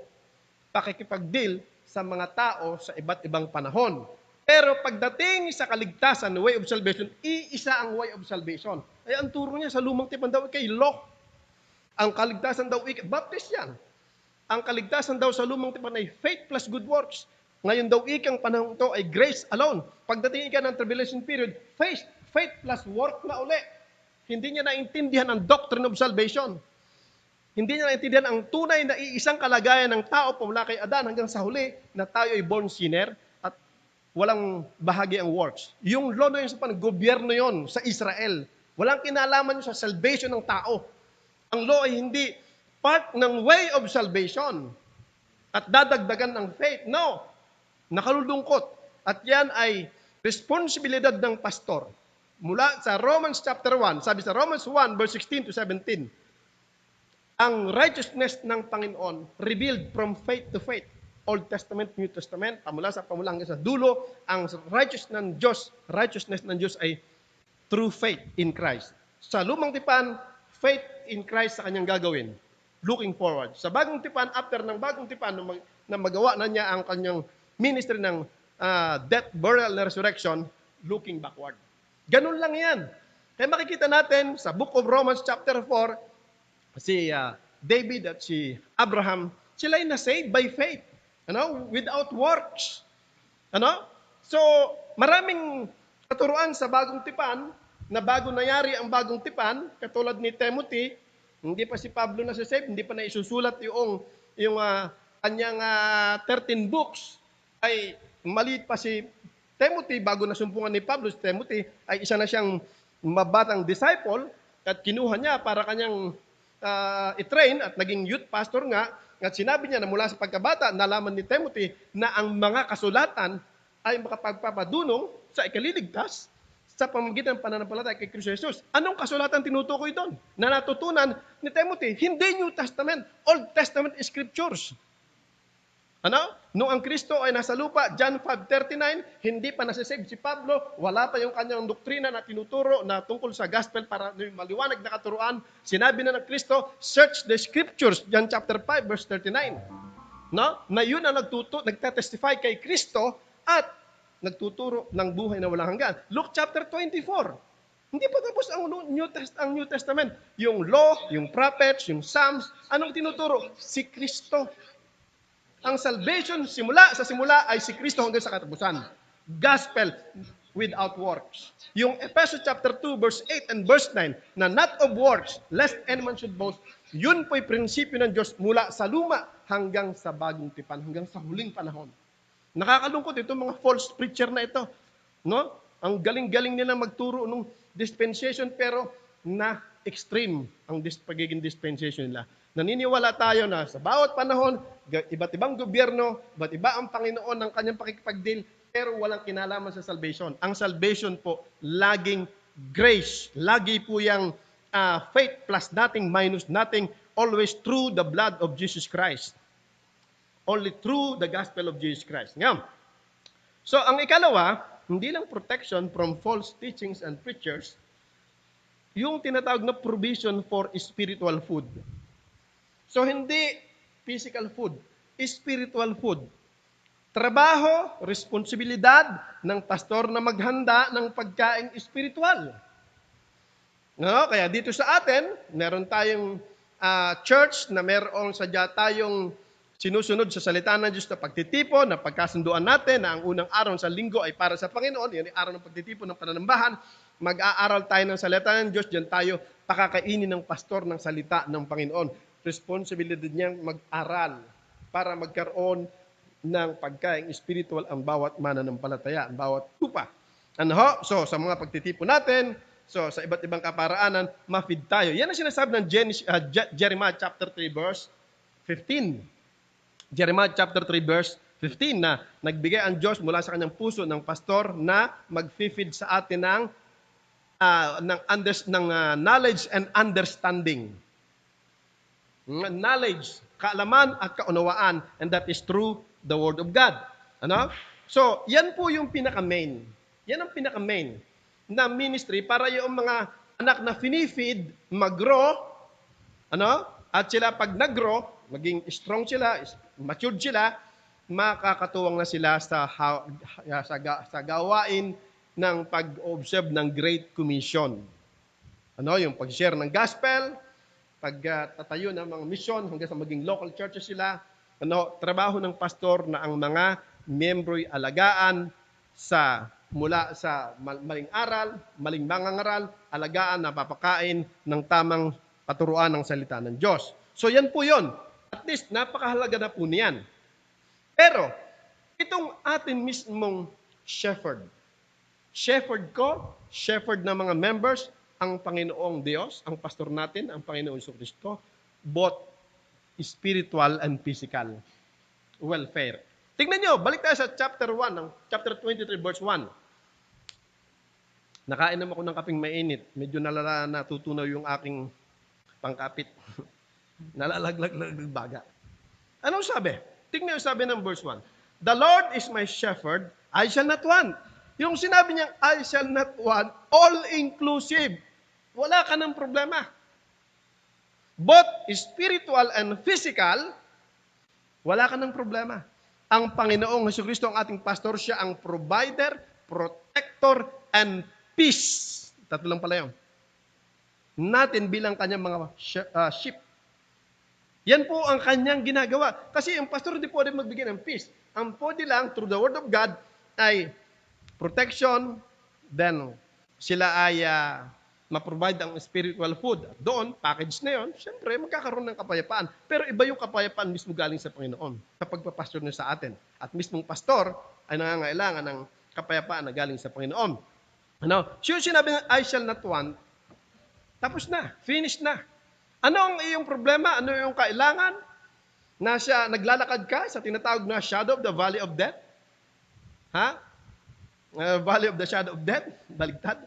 pakikipagdeal sa mga tao sa iba't ibang panahon. Pero pagdating sa kaligtasan, way of salvation, iisa ang way of salvation. Ay ang turo niya sa lumang tipan daw kay law. Ang kaligtasan daw, Baptist yan. Ang kaligtasan daw sa lumang tipan ay faith plus good works. Ngayon daw ikang panahon to ay grace alone. Pagdating ng tribulation period, faith plus work na uli. Hindi niya naintindihan ang doctrine of salvation. Hindi niya naintindihan ang tunay na iisang kalagayan ng tao pumula kay Adan hanggang sa huli na tayo ay born sinner at walang bahagi ang works. Yung law na yun sa gobyerno yon sa Israel. Walang kinalaman yun sa salvation ng tao. Ang law ay hindi part ng way of salvation at dadagdagan ng faith. No. Nakalulungkot. At yan ay responsibilidad ng pastor. Mula sa Romans chapter 1, sabi sa Romans 1 verse 16 to 17, ang righteousness ng Panginoon revealed from faith to faith. Old Testament, New Testament, pamula hanggang sa dulo, ang righteousness ng Diyos ay through faith in Christ. Sa lumang tipan, faith in Christ sa kanyang gagawin. Looking forward. Sa bagong tipan, after ng bagong tipan, na magawa na niya ang kanyang ministry ng death, burial, and resurrection, looking backward. Ganun lang yan. Kaya makikita natin sa Book of Romans chapter 4, si David at si Abraham, sila ay na-saved by faith. Without works. So, maraming katuruan sa bagong tipan, na bago nangyari ang bagong tipan, katulad ni Timothy, hindi pa si Pablo na-save, hindi pa na isusulat yung kanyang 13 books, ay maliit pa si Timothy, bago nasumpungan ni Pablo, si Timothy ay isa na siyang mabatang disciple at kinuha niya para kanyang i-train at naging youth pastor nga. At sinabi niya na mula sa pagkabata, nalaman ni Timothy na ang mga kasulatan ay makapagpapadunong sa ikaliligtas sa pamamagitan ng pananampalataya kay Kristo Jesus. Anong kasulatan tinutukoy doon? Na natutunan ni Timothy, hindi New Testament, Old Testament scriptures. Noong ang Kristo ay nasa lupa, John 5:39, hindi pa nasisave si Pablo, wala pa yung kanyang doktrina na tinuturo na tungkol sa gospel para maliwanag na katuruan. Sinabi na ng Kristo, search the scriptures, John chapter 5 verse 39. Na yun ang nagtatestify kay Kristo at nagtuturo ng buhay na walang hanggan. Luke chapter 24. Hindi pa tapos ang New Testament. Yung law, yung prophets, yung psalms, anong tinuturo? Si Kristo. Ang salvation simula ay si Kristo hanggang sa katapusan. Gospel without works. Yung Ephesians chapter 2 verse 8 and verse 9 na not of works lest any man should boast. Yun po'y prinsipyo ng Diyos mula sa luma hanggang sa bagong tipan, hanggang sa huling panahon. Nakakalungkot itong mga false preacher na ito. Ang galing-galing nila magturo ng dispensation pero na extreme ang pagiging dispensation nila. Naniniwala tayo na sa bawat panahon, iba't ibang gobyerno, iba't iba ang Panginoon ng kanyang pakikipagdeal, pero walang kinalaman sa salvation. Ang salvation po, laging grace. Lagi po yung faith plus nothing minus nothing, always through the blood of Jesus Christ. Only through the gospel of Jesus Christ. Ngayon, so ang ikalawa, hindi lang protection from false teachings and preachers, yung tinatawag na provision for spiritual food. So, hindi physical food, spiritual food. Trabaho, responsibilidad ng pastor na maghanda ng pagkaing espiritual. No? Kaya dito sa atin, meron tayong church na meron sadya tayong sinusunod sa salita ng Diyos na pagtitipon, na pagkasunduan natin na ang unang araw sa linggo ay para sa Panginoon, yan ang araw ng pagtitipon ng pananambahan, mag-aaral tayo ng salita ng Diyos, diyan tayo pakakainin ng pastor ng salita ng Panginoon. Responsibilidad niyang mag-aral para magkaroon ng pagkaing spiritual ang bawat mananampalataya, ang bawat tupa. Ano ho? So, sa mga pagtitipon natin, so sa iba't ibang kaparaanan, ma-feed tayo. Yan ang sinasabi ng Jeremiah chapter 3 verse 15. Jeremiah chapter 3 verse 15 na nagbigay ang Diyos mula sa kanyang puso ng pastor na mag-feed sa atin ng knowledge and understanding. Knowledge, kaalaman at kaunawaan, and that is through the Word of God. Ano? So, yan po yung pinaka-main. Yan ang pinaka-main na ministry para yung mga anak na finifeed, mag-grow, ano? At sila pag nag-grow, maging strong sila, matured sila, makakatuwang na sila sa gawain ng pag-observe ng Great Commission. Ano? Yung pag-share ng gospel, pagtatayo ng mga mission hanggang sa maging local churches sila. Ano? Trabaho ng pastor na ang mga membro'y alagaan mula sa maling aral, maling mangangaral, alagaan, napapakain ng tamang paturuan ng salita ng Diyos. So yan po yun. At least, napakahalaga na po niyan. Pero, itong atin mismong shepherd ng mga members, ang Panginoong Diyos, ang pastor natin, ang Panginoong Jesucristo, both spiritual and physical welfare. Tingnan nyo, balik tayo sa chapter 1, chapter 23, verse 1. Nakain naman ako ng kaping mainit. Medyo natutunaw yung aking pangkapit. Nalalaglag baga. Anong sabi? Tingnan yung sabi ng verse 1. The Lord is my shepherd, I shall not want. Yung sinabi niyang, I shall not want, all-inclusive. Wala ka ng problema. Both spiritual and physical, wala ka ng problema. Ang Panginoong Jesucristo, ang ating pastor, siya ang provider, protector, and peace. Tatlo lang pala yun. Natin bilang kanyang mga sheep. Yan po ang kanyang ginagawa. Kasi ang pastor hindi pwede magbigay ng peace. Ang pwede lang, through the Word of God, ay protection, then sila ay ma-provide ang spiritual food. At doon, package na yun, siyempre, magkakaroon ng kapayapaan. Pero iba yung kapayapaan mismo galing sa Panginoon, sa pagpapastor niya sa atin. At mismong pastor ay nangangailangan ng kapayapaan na galing sa Panginoon. Ano? So yung sinabi ng I shall not want, tapos na, finish na. Ano ang iyong problema? Ano yung kailangan? Naglalakad ka sa tinatawag na shadow of the valley of death? Ha? Valley of the shadow of death? Baligtad.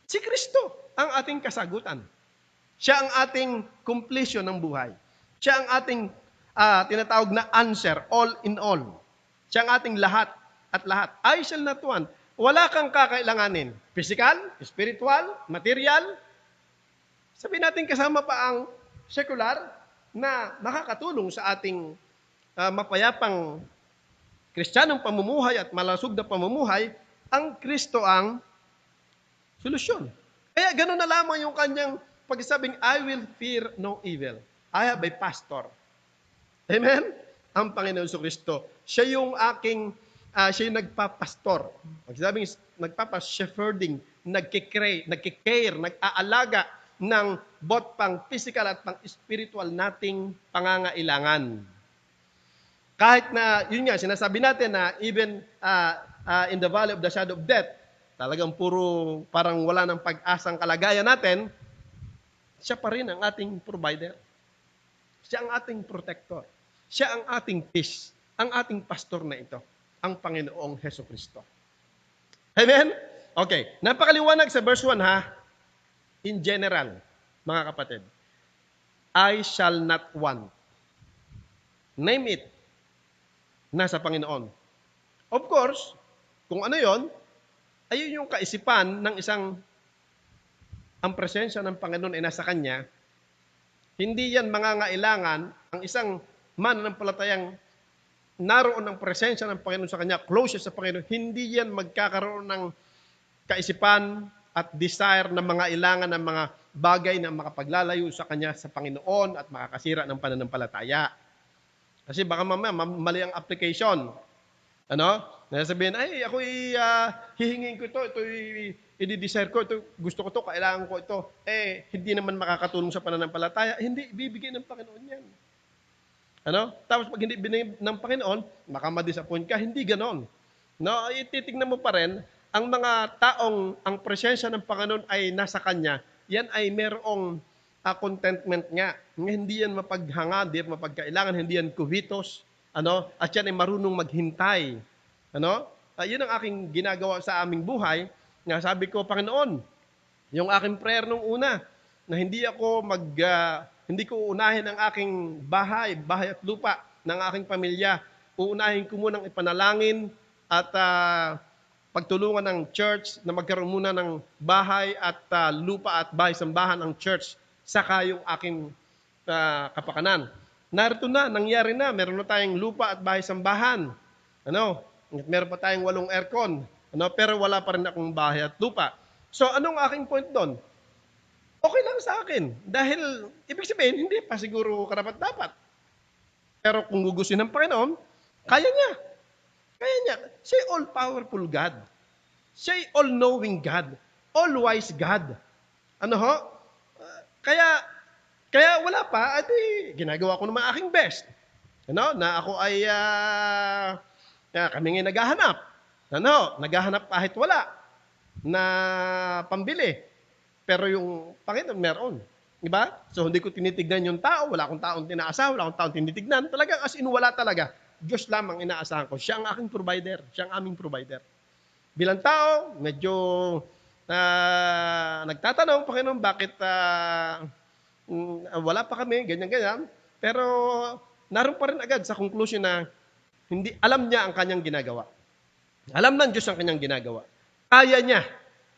Si Kristo ang ating kasagutan. Siya ang ating completion ng buhay. Siya ang ating tinatawag na answer, all in all. Siya ang ating lahat at lahat. I shall not want. Wala kang kakailanganin. Physical, spiritual, material. Sabihin natin kasama pa ang secular na makakatulong sa ating mapayapang Kristiyanong pamumuhay at malasog na pamumuhay, ang Kristo ang solusyon. Kaya gano'n na lamang yung kanyang pagsasabing, I will fear no evil. I have a pastor. Amen? Ang Panginoon Jesucristo. Siya yung siya yung nagpapastor. Pagsasabing nagpapa-shepherding, nagkikare, nag-aalaga ng both pang physical at pang spiritual nating pangangailangan. Kahit na, yun nga, sinasabi natin na even in the valley of the shadow of death, talagang puro parang wala ng pag-asang kalagayan natin, siya pa rin ang ating provider. Siya ang ating protector. Siya ang ating peace. Ang ating pastor na ito, ang Panginoong Jesucristo. Amen? Okay, napakaliwanag sa verse 1 ha. In general, mga kapatid, I shall not want. Name it. Nasa Panginoon. Of course, kung ano yon, ayun yung kaisipan ng ang presensya ng Panginoon ay nasa Kanya, Hindi yan mangangailangan ang isang mananampalatayang naroon ng presensya ng Panginoon sa kanya, close siya sa Panginoon, hindi yan magkakaroon ng kaisipan at desire na mga ilangan ng mga bagay na makapaglalayo sa kanya sa Panginoon at makakasira ng pananampalataya. Kasi baka mamaya mali ang application. Ano? Nasabihin, ay, ako hihingin ko ito i-desire ko, ito, gusto ko ito, kailangan ko ito. Hindi naman makakatulong sa pananampalataya. Hindi, ibibigay ng Panginoon yan. Ano? Tapos pag hindi binigay ng Panginoon, maka-disappoint ka. Hindi ganon. No, ititignan mo pa rin, ang mga taong ang presensya ng Panginoon ay nasa kanya, yan ay merong contentment nga. Hindi yan mapaghanga, hindi yan mapagkailangan, hindi yan kuhitos. Ano? At yan ay marunong maghintay. Ano? Yun ang aking ginagawa sa aming buhay. Nga sabi ko, Panginoon, yung aking prayer nung una, na hindi ko uunahin ang aking bahay at lupa ng aking pamilya. Uunahin ko munang ipanalangin at pagtulungan ng church na magkaroon muna ng bahay at lupa at bahay-sambahan ng church, saka yung aking kapakanan. Narito na, nangyari na, meron na tayong lupa at bahay-sambahan. Ano? Meron pa tayong 8 aircon. Ano? Pero wala pa rin akong bahay at lupa. So, anong aking point doon? Okay lang sa akin. Dahil, ibig sabihin, hindi pa siguro karapat-dapat. Pero kung gugustuhin ng Panginoon, kaya niya. Kaya niya. Siya all-powerful God. Siya all-knowing God. All-wise God. Ano ho? Kaya wala pa, at ginagawa ko naman aking best. Ano? Na ako ay, kami ngayon naghahanap. Ano? Naghahanap kahit wala na pambili. Pero yung Panginoon meron. Diba? So hindi ko tinitignan yung tao, wala akong taong tinaasa, wala akong taong tinitignan. Talagang as in wala talaga. Diyos lamang inaasahan ko. Siya ang aking provider. Siya ang aming provider. Bilang tao, medyo nagtatanong, Panginoon, bakit wala pa kami, ganyan-ganyan. Pero naroon pa rin agad sa conclusion na hindi alam niya ang kanyang ginagawa. Alam ng Diyos ang kanyang ginagawa. Kaya niya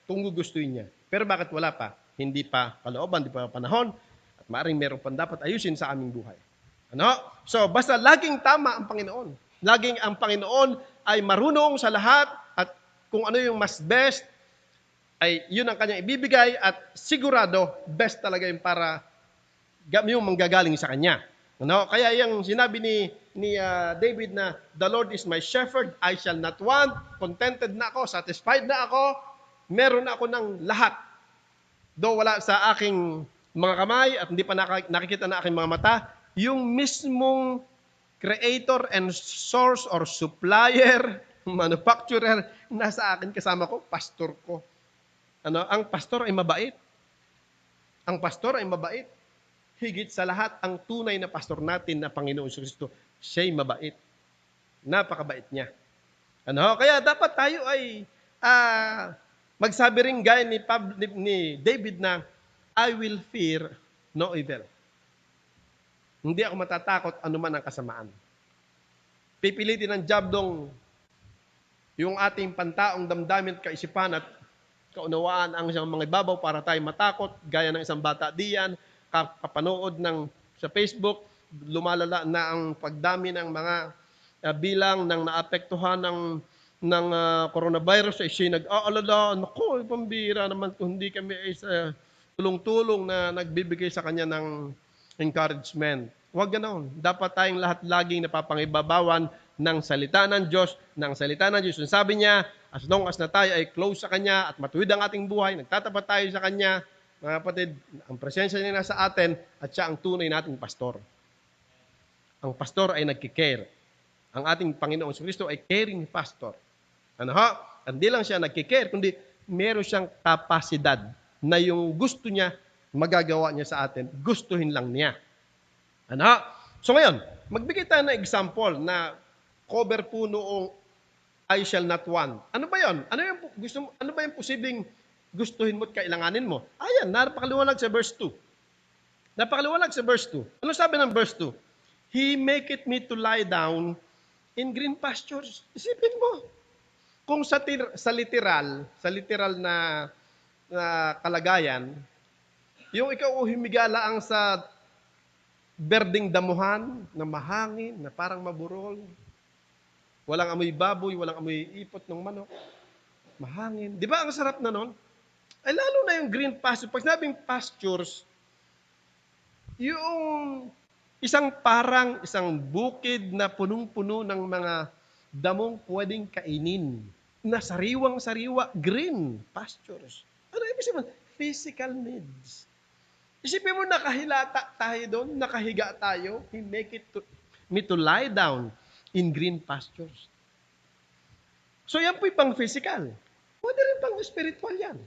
kung gugustuhin niya. Pero bakit wala pa? Hindi pa kalooban, hindi pa panahon, at maaaring meron pang dapat ayusin sa aming buhay. Ano? So, basta laging tama ang Panginoon. Laging ang Panginoon ay marunong sa lahat at kung ano yung mas best, ay yun ang kanyang ibibigay at sigurado, best talaga yung para yung manggagaling sa kanya. Ano? Kaya yung sinabi ni David na, the Lord is my shepherd, I shall not want, contented na ako, satisfied na ako, meron ako ng lahat. Though wala sa aking mga kamay at hindi pa nakikita na aking mga mata, yung mismong creator and source or supplier, manufacturer, nasa akin kasama ko, pastor ko. Ano? Ang pastor ay mabait. Ang pastor ay mabait. Higit sa lahat, ang tunay na pastor natin na Panginoon Kristo, siya'y mabait. Napakabait niya. Ano? Kaya dapat tayo ay magsabi rin gaya ni David na, I will fear no evil. Hindi ako matatakot anuman ang kasamaan. Pipilitin ng jabdong yung ating pantaong damdamin at kaisipan at kaunawaan ang isang mga ibabaw para tayo matakot, gaya ng isang bata diyan, kapanood sa Facebook, lumalala na ang pagdami ng mga bilang ng naapektuhan ng coronavirus ay siya nag-aalala, naku, pambira naman kung hindi kami ay sa tulong-tulong na nagbibigay sa kanya ng encouragement. Huwag ganoon. Dapat tayong lahat laging napapangibabawan ng salita ng Diyos, Yung sabi niya, as long as na tayo ay close sa Kanya at matuwid ang ating buhay, nagtatapat tayo sa Kanya, mga kapatid, ang presensya niya nasa atin at siya ang tunay nating pastor. Ang pastor ay nagkikare. Ang ating Panginoong Kristo ay caring pastor. Ano ha? Hindi lang siya nagkikare, kundi meron siyang kapasidad na yung gusto niya, magagawa niya sa atin. Gustuhin lang niya. Ano ha? So ngayon, magbigay tayo ng example na cover po noong I shall not want. Ano ba yon? Ano ba yung posibleng gustuhin mo at kailanganin mo? Ayan, napakaliwanag sa verse 2. Napakaliwanag sa verse 2. Ano sabi ng verse 2? He maketh me to lie down in green pastures. Isipin mo. Kung sa literal na kalagayan, yung ikaw humigala ang sa berdeng damuhan na mahangin, na parang maburol. Walang amoy baboy, walang amoy ipot ng manok. Mahangin. Di ba ang sarap na nun? Ay lalo na yung green pasture. Pag sinabing pastures, yung isang bukid na punong-puno ng mga damong pwedeng kainin. Na sariwang-sariwa, green pastures. Ano ibig sabihin? Physical needs. Isipin mo, nakahilata tayo doon, nakahiga tayo, He make it me to lie down in green pastures. So yan po'y pang physical. Pwede rin pang spiritual yan.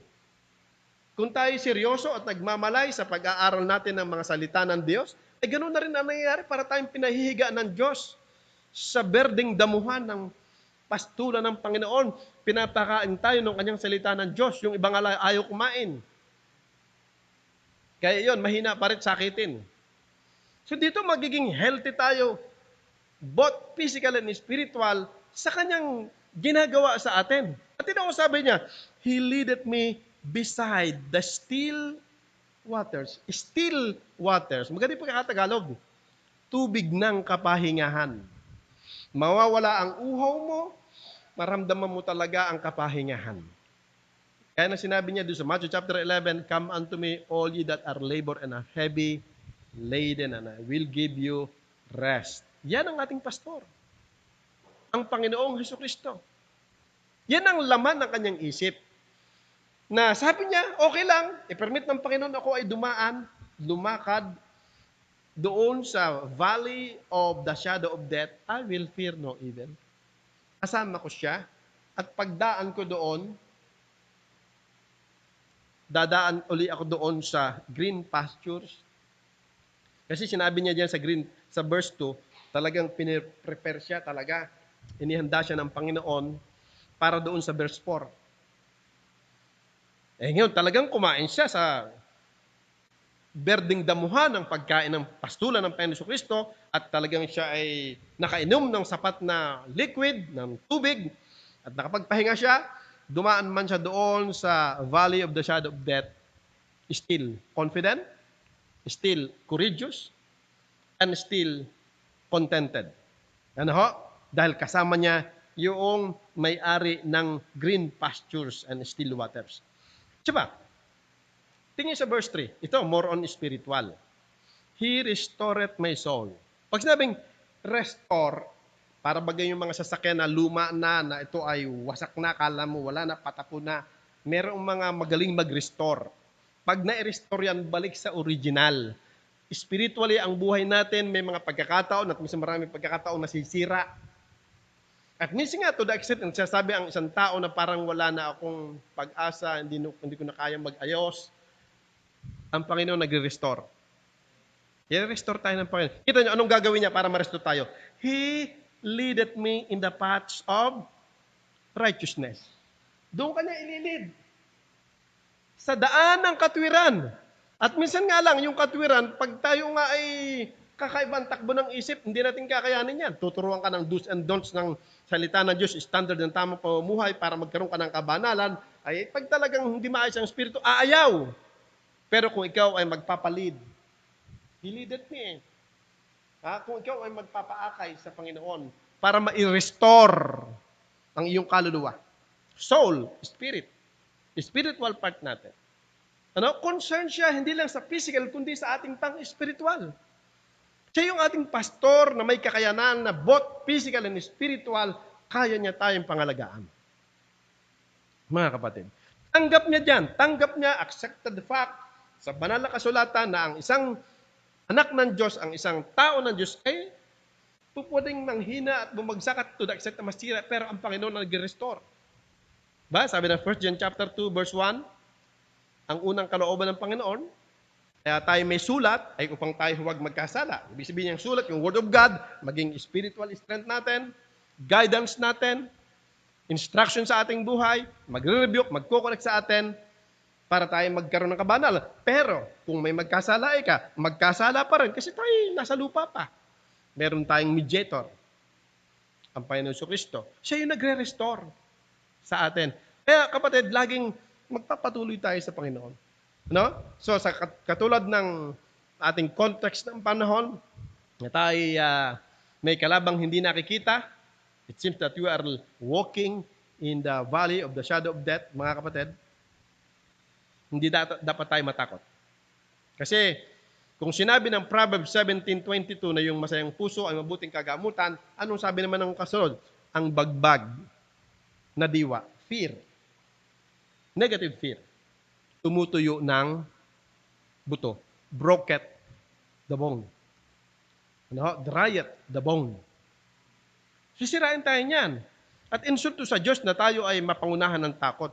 Kung tayo seryoso at nagmamalay sa pag-aaral natin ng mga salita ng Diyos, ay ganoon na rin ang nangyayari para tayong pinahihiga ng Diyos sa berdeng damuhan ng pastulan ng Panginoon. Pinapakain tayo ng kanyang salita ng Diyos. Yung ibang ayaw kumain. Kaya yon mahina pa rin sakitin. So dito magiging healthy tayo, both physical and spiritual, sa kanyang ginagawa sa atin. At ito ang sabi niya, He leadeth me beside the still waters. Still waters. Maganda yung pagkakatagalog. Tubig ng kapahingahan. Mawawala ang uhaw mo, maramdaman mo talaga ang kapahingahan. Kaya na sinabi niya doon sa Matthew chapter 11, Come unto me, all ye that are labor and are heavy laden, and I will give you rest. Yan ang ating pastor. Ang Panginoong Hesukristo. Yan ang laman ng kanyang isip. Na sabi niya, okay lang, i-permit ng Panginoon ako ay lumakad doon sa valley of the shadow of death, I will fear no evil. Kasama ko siya, at pagdaan ko doon, dadaan uli ako doon sa green pastures. Kasi sinabi niya diyan sa verse 2, talagang piniprepare siya talaga. Inihanda siya ng Panginoon para doon sa verse 4. Ngayon, talagang kumain siya sa berdeng damuhan ng pagkain ng pastulan ng Panginoon Jesucristo at talagang siya ay nakainom ng sapat na liquid, ng tubig, at nakapagpahinga siya. Dumaan man siya doon sa valley of the shadow of death, still confident, still courageous, and still contented. Ano ho? Dahil kasama niya yung may-ari ng green pastures and still waters. Diba? Tingin sa verse 3. Ito, more on spiritual. He restored my soul. Pag sinabing restore, para bagay yung mga sasakyan na luma na ito ay wasak na, kala mo wala na, patapon na. Merong mga magaling mag-restore. Pag na-restore yan, balik sa original. Spiritually, ang buhay natin, may mga pagkakataon at minsan maraming pagkakataon nasisira. At minsan nga, to the extent, nagsasabi ang isang tao na parang wala na akong pag-asa, hindi ko na kayang mag-ayos. Ang Panginoon nagre-restore. I-restore tayo ng Panginoon. Kita nyo, anong gagawin niya para ma-restore tayo? He leadeth me in the paths of righteousness. Doon ka niya ililid. Sa daan ng katwiran. At minsan nga lang, yung katwiran, pag tayo nga ay kakaibang takbo ng isip, hindi natin kakayanin yan. Tuturuan ka ng do's and don'ts ng salita ng Diyos, standard ng tamang pamumuhay para magkaroon ka ng kabanalan, ay pag talagang hindi maayos ang espiritu, aayaw. Pero kung ikaw ay magpapalid, He leadeth me. Kung ikaw ay magpapaakay sa Panginoon para ma-restore ang iyong kaluluwa. Soul, spirit. Spiritual part natin. Concern siya hindi lang sa physical, kundi sa ating pang-spiritual. Siya yung ating pastor na may kakayanan na both physical and spiritual, kaya niya tayong pangalagaan. Mga kapatid, tanggap niya dyan. Tanggap niya, accepted the fact sa banal na kasulatan na ang isang anak ng Diyos, ang isang tao ng Diyos, ay pupwedeng manghina at bumagsak at to the extent na masira, pero ang Panginoon nag-restore. Ba? Sabi ng 1 John chapter 2, verse 1, ang unang kalooban ng Panginoon, kaya tayo may sulat, ay upang tayo huwag magkasala. Ibig sabihin yung sulat, yung Word of God, maging spiritual strength natin, guidance natin, instruction sa ating buhay, magre-rebuke, magkoconnect sa atin, para tayo magkaroon ng kabanalan. Pero, kung may magkasala ka, magkasala pa rin kasi tayo nasa lupa pa. Meron tayong mediator, ang Panginoon Jesucristo. Siya yung nagre-restore sa atin. Kaya kapatid, laging magpapatuloy tayo sa Panginoon. No? So, sa katulad ng ating context ng panahon, na tayo may kalabang hindi nakikita. It seems that you are walking in the valley of the shadow of death, mga kapatid. Hindi dapat tayo matakot. Kasi kung sinabi ng Proverbs 17:22 na yung masayang puso ay mabuting kagamutan, anong sabi naman ng kasunod? Ang bagbag na diwa, fear. Negative fear. Tumutuyo ng buto. Broketh the bone. Dryeth the bone. Sisirain tayo niyan. At insulto sa Diyos na tayo ay mapangunahan ng takot.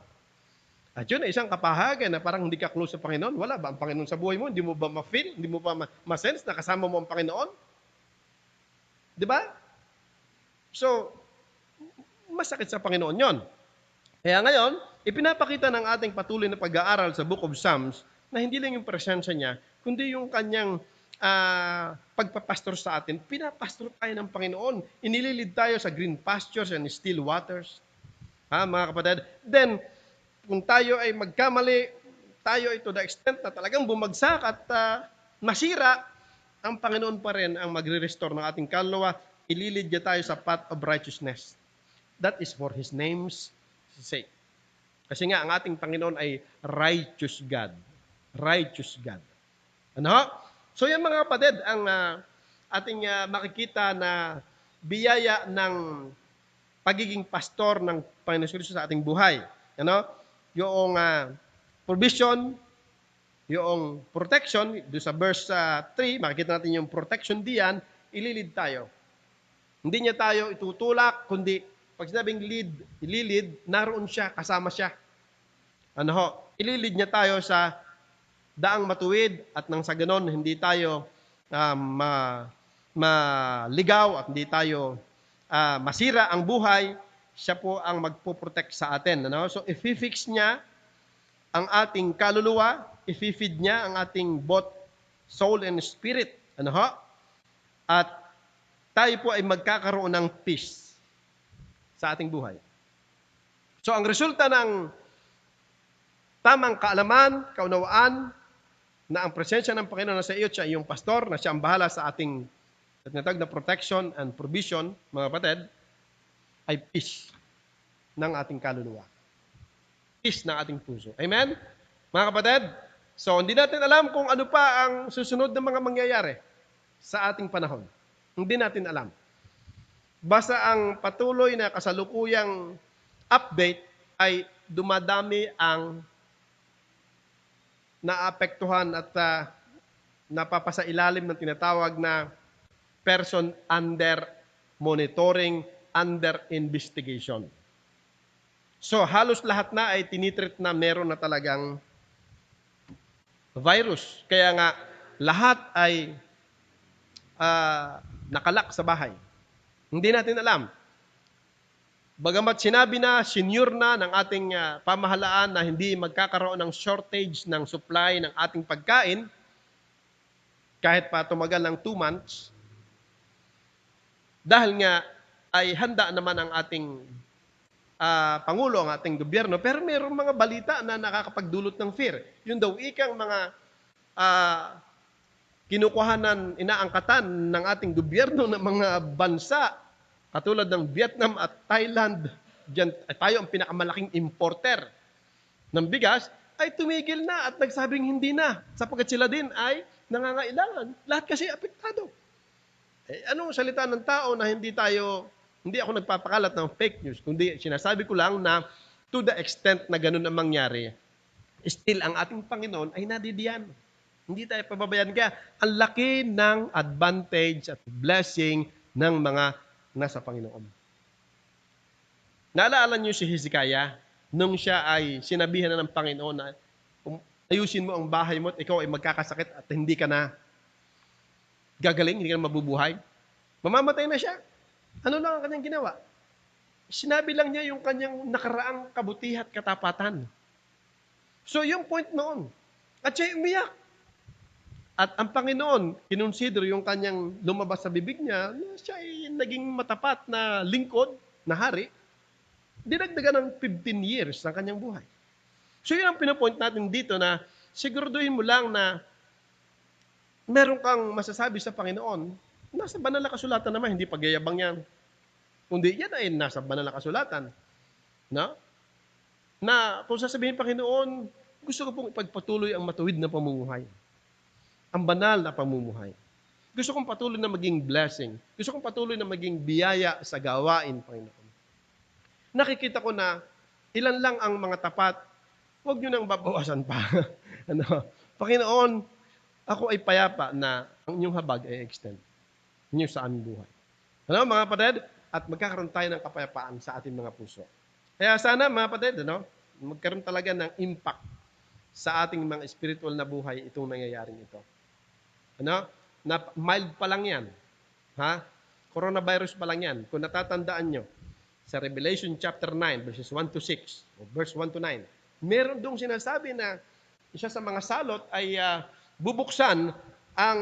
At yun ay isang kapahagan na parang hindi ka close sa Panginoon. Wala ba ang Panginoon sa buhay mo? Hindi mo ba ma-feel? Hindi mo ba ma-sense na kasama mo ang Panginoon? Di ba? So, masakit sa Panginoon yon. Kaya ngayon, ipinapakita ng ating patuloy na pag-aaral sa Book of Psalms na hindi lang yung presensya niya, kundi yung kanyang pagpapastor sa atin. Pinapastor tayo ng Panginoon. Inililid tayo sa green pastures and still waters. Mga kapatid? Then, kung tayo ay magkamali, tayo ay to the extent na talagang bumagsak at masira, ang Panginoon pa rin ang magre-restore ng ating kaluluwa. Ililid niya tayo sa path of righteousness. That is for His name's sake. Kasi nga, ang ating Panginoon ay righteous God. Righteous God. Ano? So yan mga kapatid, ang ating makikita na biyaya ng pagiging pastor ng Panginoon Kristo sa ating buhay. Ano? Yung provision, yung protection, doon sa verse 3, makikita natin yung protection diyan, ililid tayo. Hindi niya tayo itutulak, kundi pag sinabing ililid, naroon siya, kasama siya. Ano ho? Ililid niya tayo sa daang matuwid at nang sa ganon, hindi tayo maligaw at hindi tayo masira ang buhay, siya po ang magpo-protect sa atin. Ano? So, i-fix niya ang ating kaluluwa, i-feed niya ang ating both soul and spirit. Ano ho? At tayo po ay magkakaroon ng peace sa ating buhay. So, ang resulta ng tamang kaalaman, kaunawaan, na ang presensya ng Panginoon na sa iyo, siya yung pastor, na siya ang bahala sa ating tinatawag na protection and provision, mga kapatid, ay peace ng ating kaluluwa. Peace ng ating puso. Amen? Mga kapatid, so hindi natin alam kung ano pa ang susunod na mga mangyayari sa ating panahon. Hindi natin alam. Basta ang patuloy na kasalukuyang update ay dumadami ang naapektuhan at napapasailalim ng tinatawag na person under monitoring, under investigation. So, halos lahat na ay tinitreat na meron na talagang virus. Kaya nga, lahat ay nakalak sa bahay. Hindi natin alam. Bagamat sinabi na, senior na ng ating pamahalaan na hindi magkakaroon ng shortage ng supply ng ating pagkain, kahit pa tumagal ng 2 months, dahil nga ay handa naman ang ating Pangulo, ang ating gobyerno, pero mayroong mga balita na nakakapagdulot ng fear. Yun daw, ikang mga kinukuhanan, inaangkatan ng ating gobyerno ng mga bansa, katulad ng Vietnam at Thailand, dyan, tayo ang pinakamalaking importer ng bigas, ay tumigil na at nagsabing hindi na, sapagkat sila din ay nangangailangan. Lahat kasi apektado. Anong salita ng tao na hindi ako nagpapakalat ng fake news, kundi sinasabi ko lang na to the extent na ganun ang mangyari, still ang ating Panginoon ay nadidiyan. Hindi tayo pababayaan. Kaya ang laki ng advantage at blessing ng mga nasa Panginoon. Naalala niyo si Hezekiah nung siya ay sinabihan na ng Panginoon na ayusin mo ang bahay mo at ikaw ay magkakasakit at hindi ka na gagaling, hindi ka na mabubuhay. Mamamatay na siya. Ano lang ang kanyang ginawa? Sinabi lang niya yung kanyang nakaraang kabutihan at katapatan. So yung point noon. At siya umiyak. At ang Panginoon, kinonsider yung kanyang lumabas sa bibig niya, na siya ay naging matapat na lingkod, na hari, dinagdagan ng 15 years ng kanyang buhay. So yun ang pinapoint natin dito na siguraduhin mo lang na meron kang masasabi sa Panginoon, nasa banal na kasulatan naman, hindi pagyayabang yan. Kundi yan ay nasa banal na kasulatan. No? Na kung sasabihin, Panginoon, gusto ko pong ipagpatuloy ang matuwid na pamumuhay. Ang banal na pamumuhay. Gusto kong patuloy na maging blessing. Gusto kong patuloy na maging biyaya sa gawain, Panginoon. Nakikita ko na ilan lang ang mga tapat, huwag nyo nang babawasan pa. Panginoon, ako ay payapa na ang inyong habag ay extend ninyo sa aming buhay. Mga kapatid? At magkakaroon tayo ng kapayapaan sa ating mga puso. Kaya sana, mga kapatid, magkaroon talaga ng impact sa ating mga spiritual na buhay itong nangyayaring ito. Na mild pa lang yan. Coronavirus pa lang yan. Kung natatandaan nyo, sa Revelation chapter 9, verses 1 to 6, o verse 1 to 9, meron doong sinasabi na isa sa mga salot ay bubuksan ang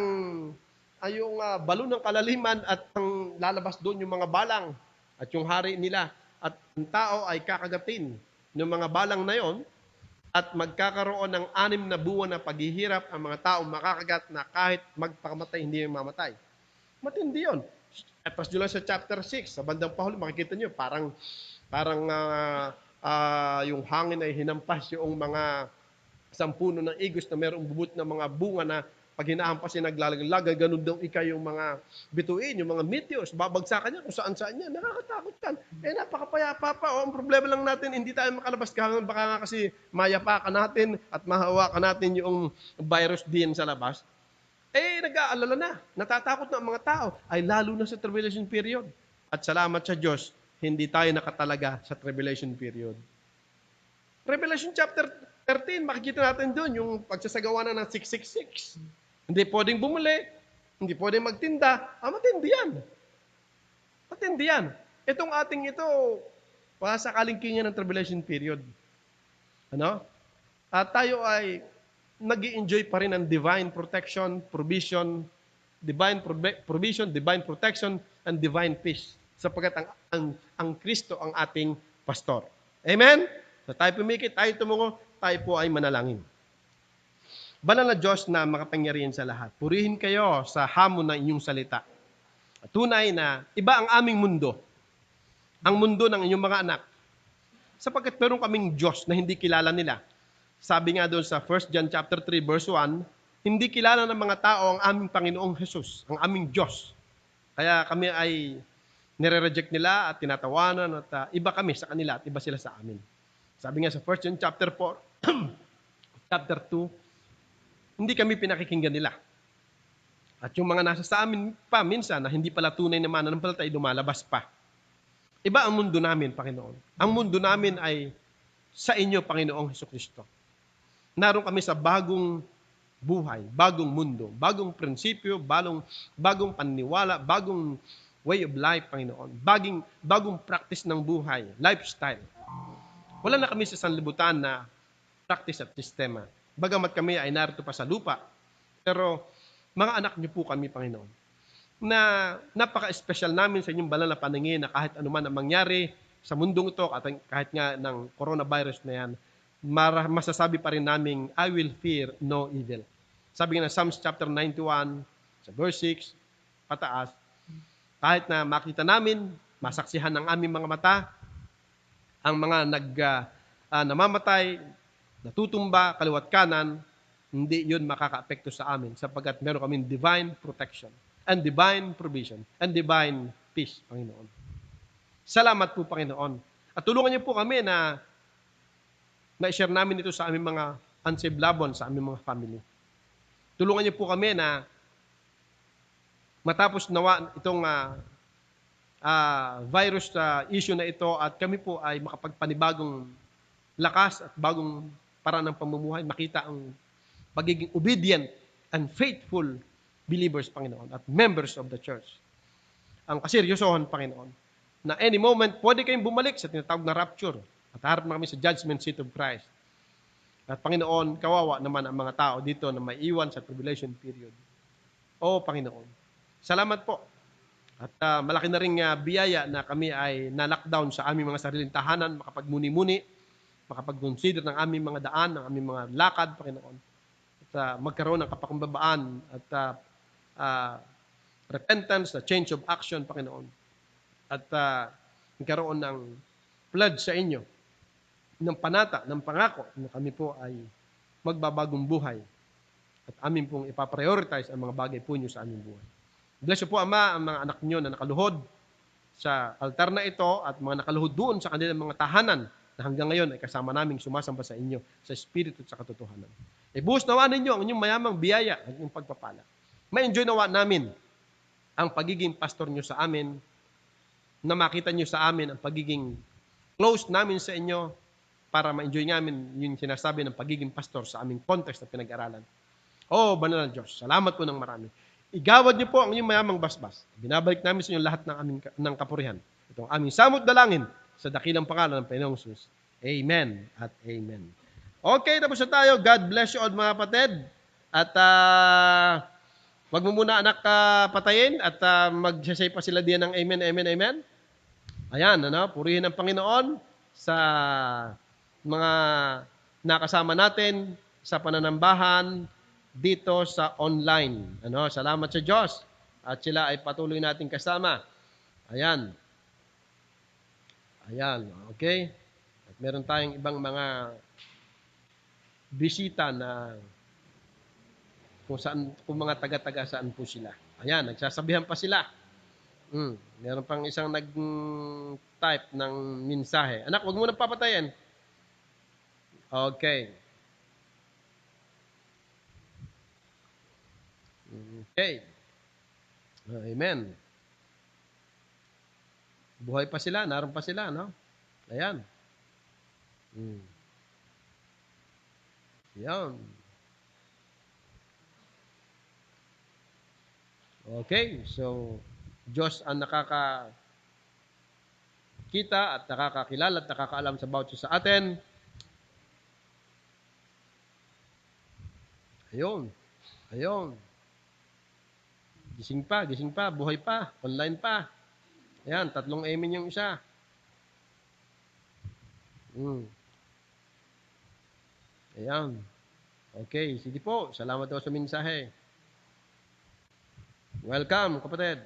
yung balon ng kalaliman at ang lalabas doon yung mga balang at yung hari nila. At ang tao ay kakagatin ng mga balang na yon at magkakaroon ng 6 na buwan na paghihirap ang mga tao makakagat na kahit magpakamatay, hindi yung mamatay. Matindi yun. Tapos doon sa chapter 6, sa bandang pahuli, makikita nyo, parang yung hangin ay hinampas yung mga sampuno ng igos na mayroong bubut na mga bunga na pag hinahampas yung naglalagay, ganun daw yung mga bituin, yung mga meteors, babagsakan niya kung saan-saan niya. Nakakatakot yan. Napakapayapa pa. Ang problema lang natin, hindi tayo makalabas kahit baka nga kasi mayapakan natin at mahawakan natin yung virus din sa labas. Nag-aalala na. Natatakot na ang mga tao. Ay lalo na sa tribulation period. At salamat sa Diyos, hindi tayo nakatalaga sa tribulation period. Revelation chapter 13, makikita natin doon yung pagsasagawa na ng 666. Hindi pwedeng bumuli, hindi pwedeng magtinda. Matindi yan. Matindi yan. Itong ating ito, sa kalingkingan ng tribulation period. At tayo ay nag-i-enjoy pa rin ng divine protection, provision, divine protection, and divine peace. Sapagkat ang Kristo ang ating pastor. Amen? So tayo pumikit, tayo tumungo, tayo po ay manalangin. Banal na Diyos na makapangyarihan sa lahat, purihin kayo sa hamon ng inyong salita. At tunay na iba ang aming mundo. Ang mundo ng inyong mga anak. Sapagkat meron kaming Diyos na hindi kilala nila. Sabi nga doon sa 1 John chapter 3 verse 1, hindi kilala ng mga tao ang aming Panginoong Jesus, ang aming Diyos. Kaya kami ay nire-reject nila at tinatawanan at iba kami sa kanila at iba sila sa amin. Sabi nga sa 1 John chapter 4, chapter 2, hindi kami pinakikinggan nila. At yung mga nasa sa amin pa minsan na hindi pala tunay na mananampalataya ay lumalabas pa. Iba ang mundo namin, Panginoon. Ang mundo namin ay sa inyo, Panginoong Hesukristo. Naroon kami sa bagong buhay, bagong mundo, bagong prinsipyo, bagong paniniwala, bagong way of life, Panginoon. Bagong practice ng buhay, lifestyle. Wala na kami sa sanlibutan na practice at sistema. Bagamat kami ay narito pa sa lupa. Pero mga anak niyo po kami, Panginoon, na napaka-espesyal namin sa inyong banal na paningin na kahit anuman ang mangyari sa mundong ito, kahit nga ng coronavirus na yan, masasabi pa rin namin, I will fear no evil. Sabi nga na Psalms chapter 91, sa verse 6, pataas, kahit na makita namin, masaksihan ng aming mga mata, ang mga namamatay, natutumba, kaliwat kanan, hindi yun makaka-apekto sa amin sapagkat meron kaming divine protection and divine provision and divine peace, Panginoon. Salamat po, Panginoon. At tulungan niyo po kami na na-share namin ito sa aming mga unsaved loved ones, sa aming mga family. Tulungan niyo po kami na matapos nawa itong virus issue na ito at kami po ay makapagpanibagong lakas at bagong paraan ng pamumuhay, makita ang pagiging obedient and faithful believers, Panginoon, at members of the church. Ang kaseryosohan, Panginoon, na any moment, pwede kayong bumalik sa tinatawag na rapture at harap na kami sa judgment seat of Christ. At Panginoon, kawawa naman ang mga tao dito na may iwan sa tribulation period. O Panginoon, salamat po. At malaki na rin biyaya na kami ay na-lockdown sa aming mga sariling tahanan, makapagmuni-muni, makapag-consider ng aming mga daan, ng aming mga lakad, Panginoon. At magkaroon ng kapakumbabaan at repentance, na change of action, Panginoon. At magkaroon ng pledge sa inyo, ng panata, ng pangako na kami po ay magbabagong buhay at amin pong ipaprioritize ang mga bagay po nyo sa aming buhay. Bless you po, Ama, ang mga anak nyo na nakaluhod sa altar na ito at mga nakaluhod doon sa kanilang mga tahanan na hanggang ngayon ay kasama naming sumasamba sa inyo sa Espiritu at sa katotohanan. Ibuhos nawa ninyo ang inyong mayamang biyaya at inyong pagpapala. Ma-enjoy nawa namin ang pagiging pastor nyo sa amin, na makita nyo sa amin ang pagiging close namin sa inyo para ma-enjoy namin yung sinasabi ng pagiging pastor sa aming context na pinag-aralan. Oh, banal na Diyos, salamat po ng marami. Igawad niyo po ang inyong mayamang basbas. Binabalik namin sa inyo lahat ng kapurihan. Itong aming samot dalangin sa dakilang pangalan ng Panginoong Jesus. Amen at amen. Okay, tapos na tayo. God bless you all mga kapatid. At wag mo muna anak patayin at magsasay pa sila diyan ng amen, amen, amen. Ayan, purihin ang Panginoon sa mga nakasama natin sa pananambahan dito sa online. Salamat sa Diyos. At sila ay patuloy nating kasama. Ayan. Ayan, okay? At meron tayong ibang mga bisita na kung mga taga-taga saan po sila. Ayan, nagsasabihan pa sila. Meron pang isang nag-type ng mensahe. Anak, huwag mo nang papatayin. Okay. Okay. Amen. Buhay pa sila, naroon pa sila, no? Ayan. Ayan. Okay, so Diyos ang nakakakita at nakakakilala at nakakaalam sa bawat isa sa atin. Ayun. Ayun. Gising pa, buhay pa, online pa. Ayan, 3 amen yung isa. Ayan. Okay, sige po. Salamat po sa mensahe. Welcome, kapatid.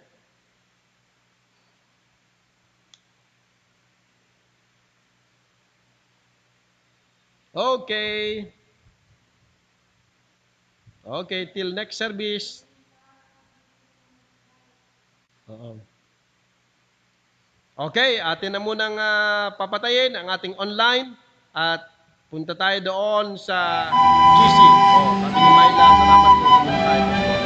Okay. Okay, till next service. Okay, atin na munang papatayin ang ating online at punta tayo doon sa GC. Sabi ni Myla, salamat po. Punta tayo doon.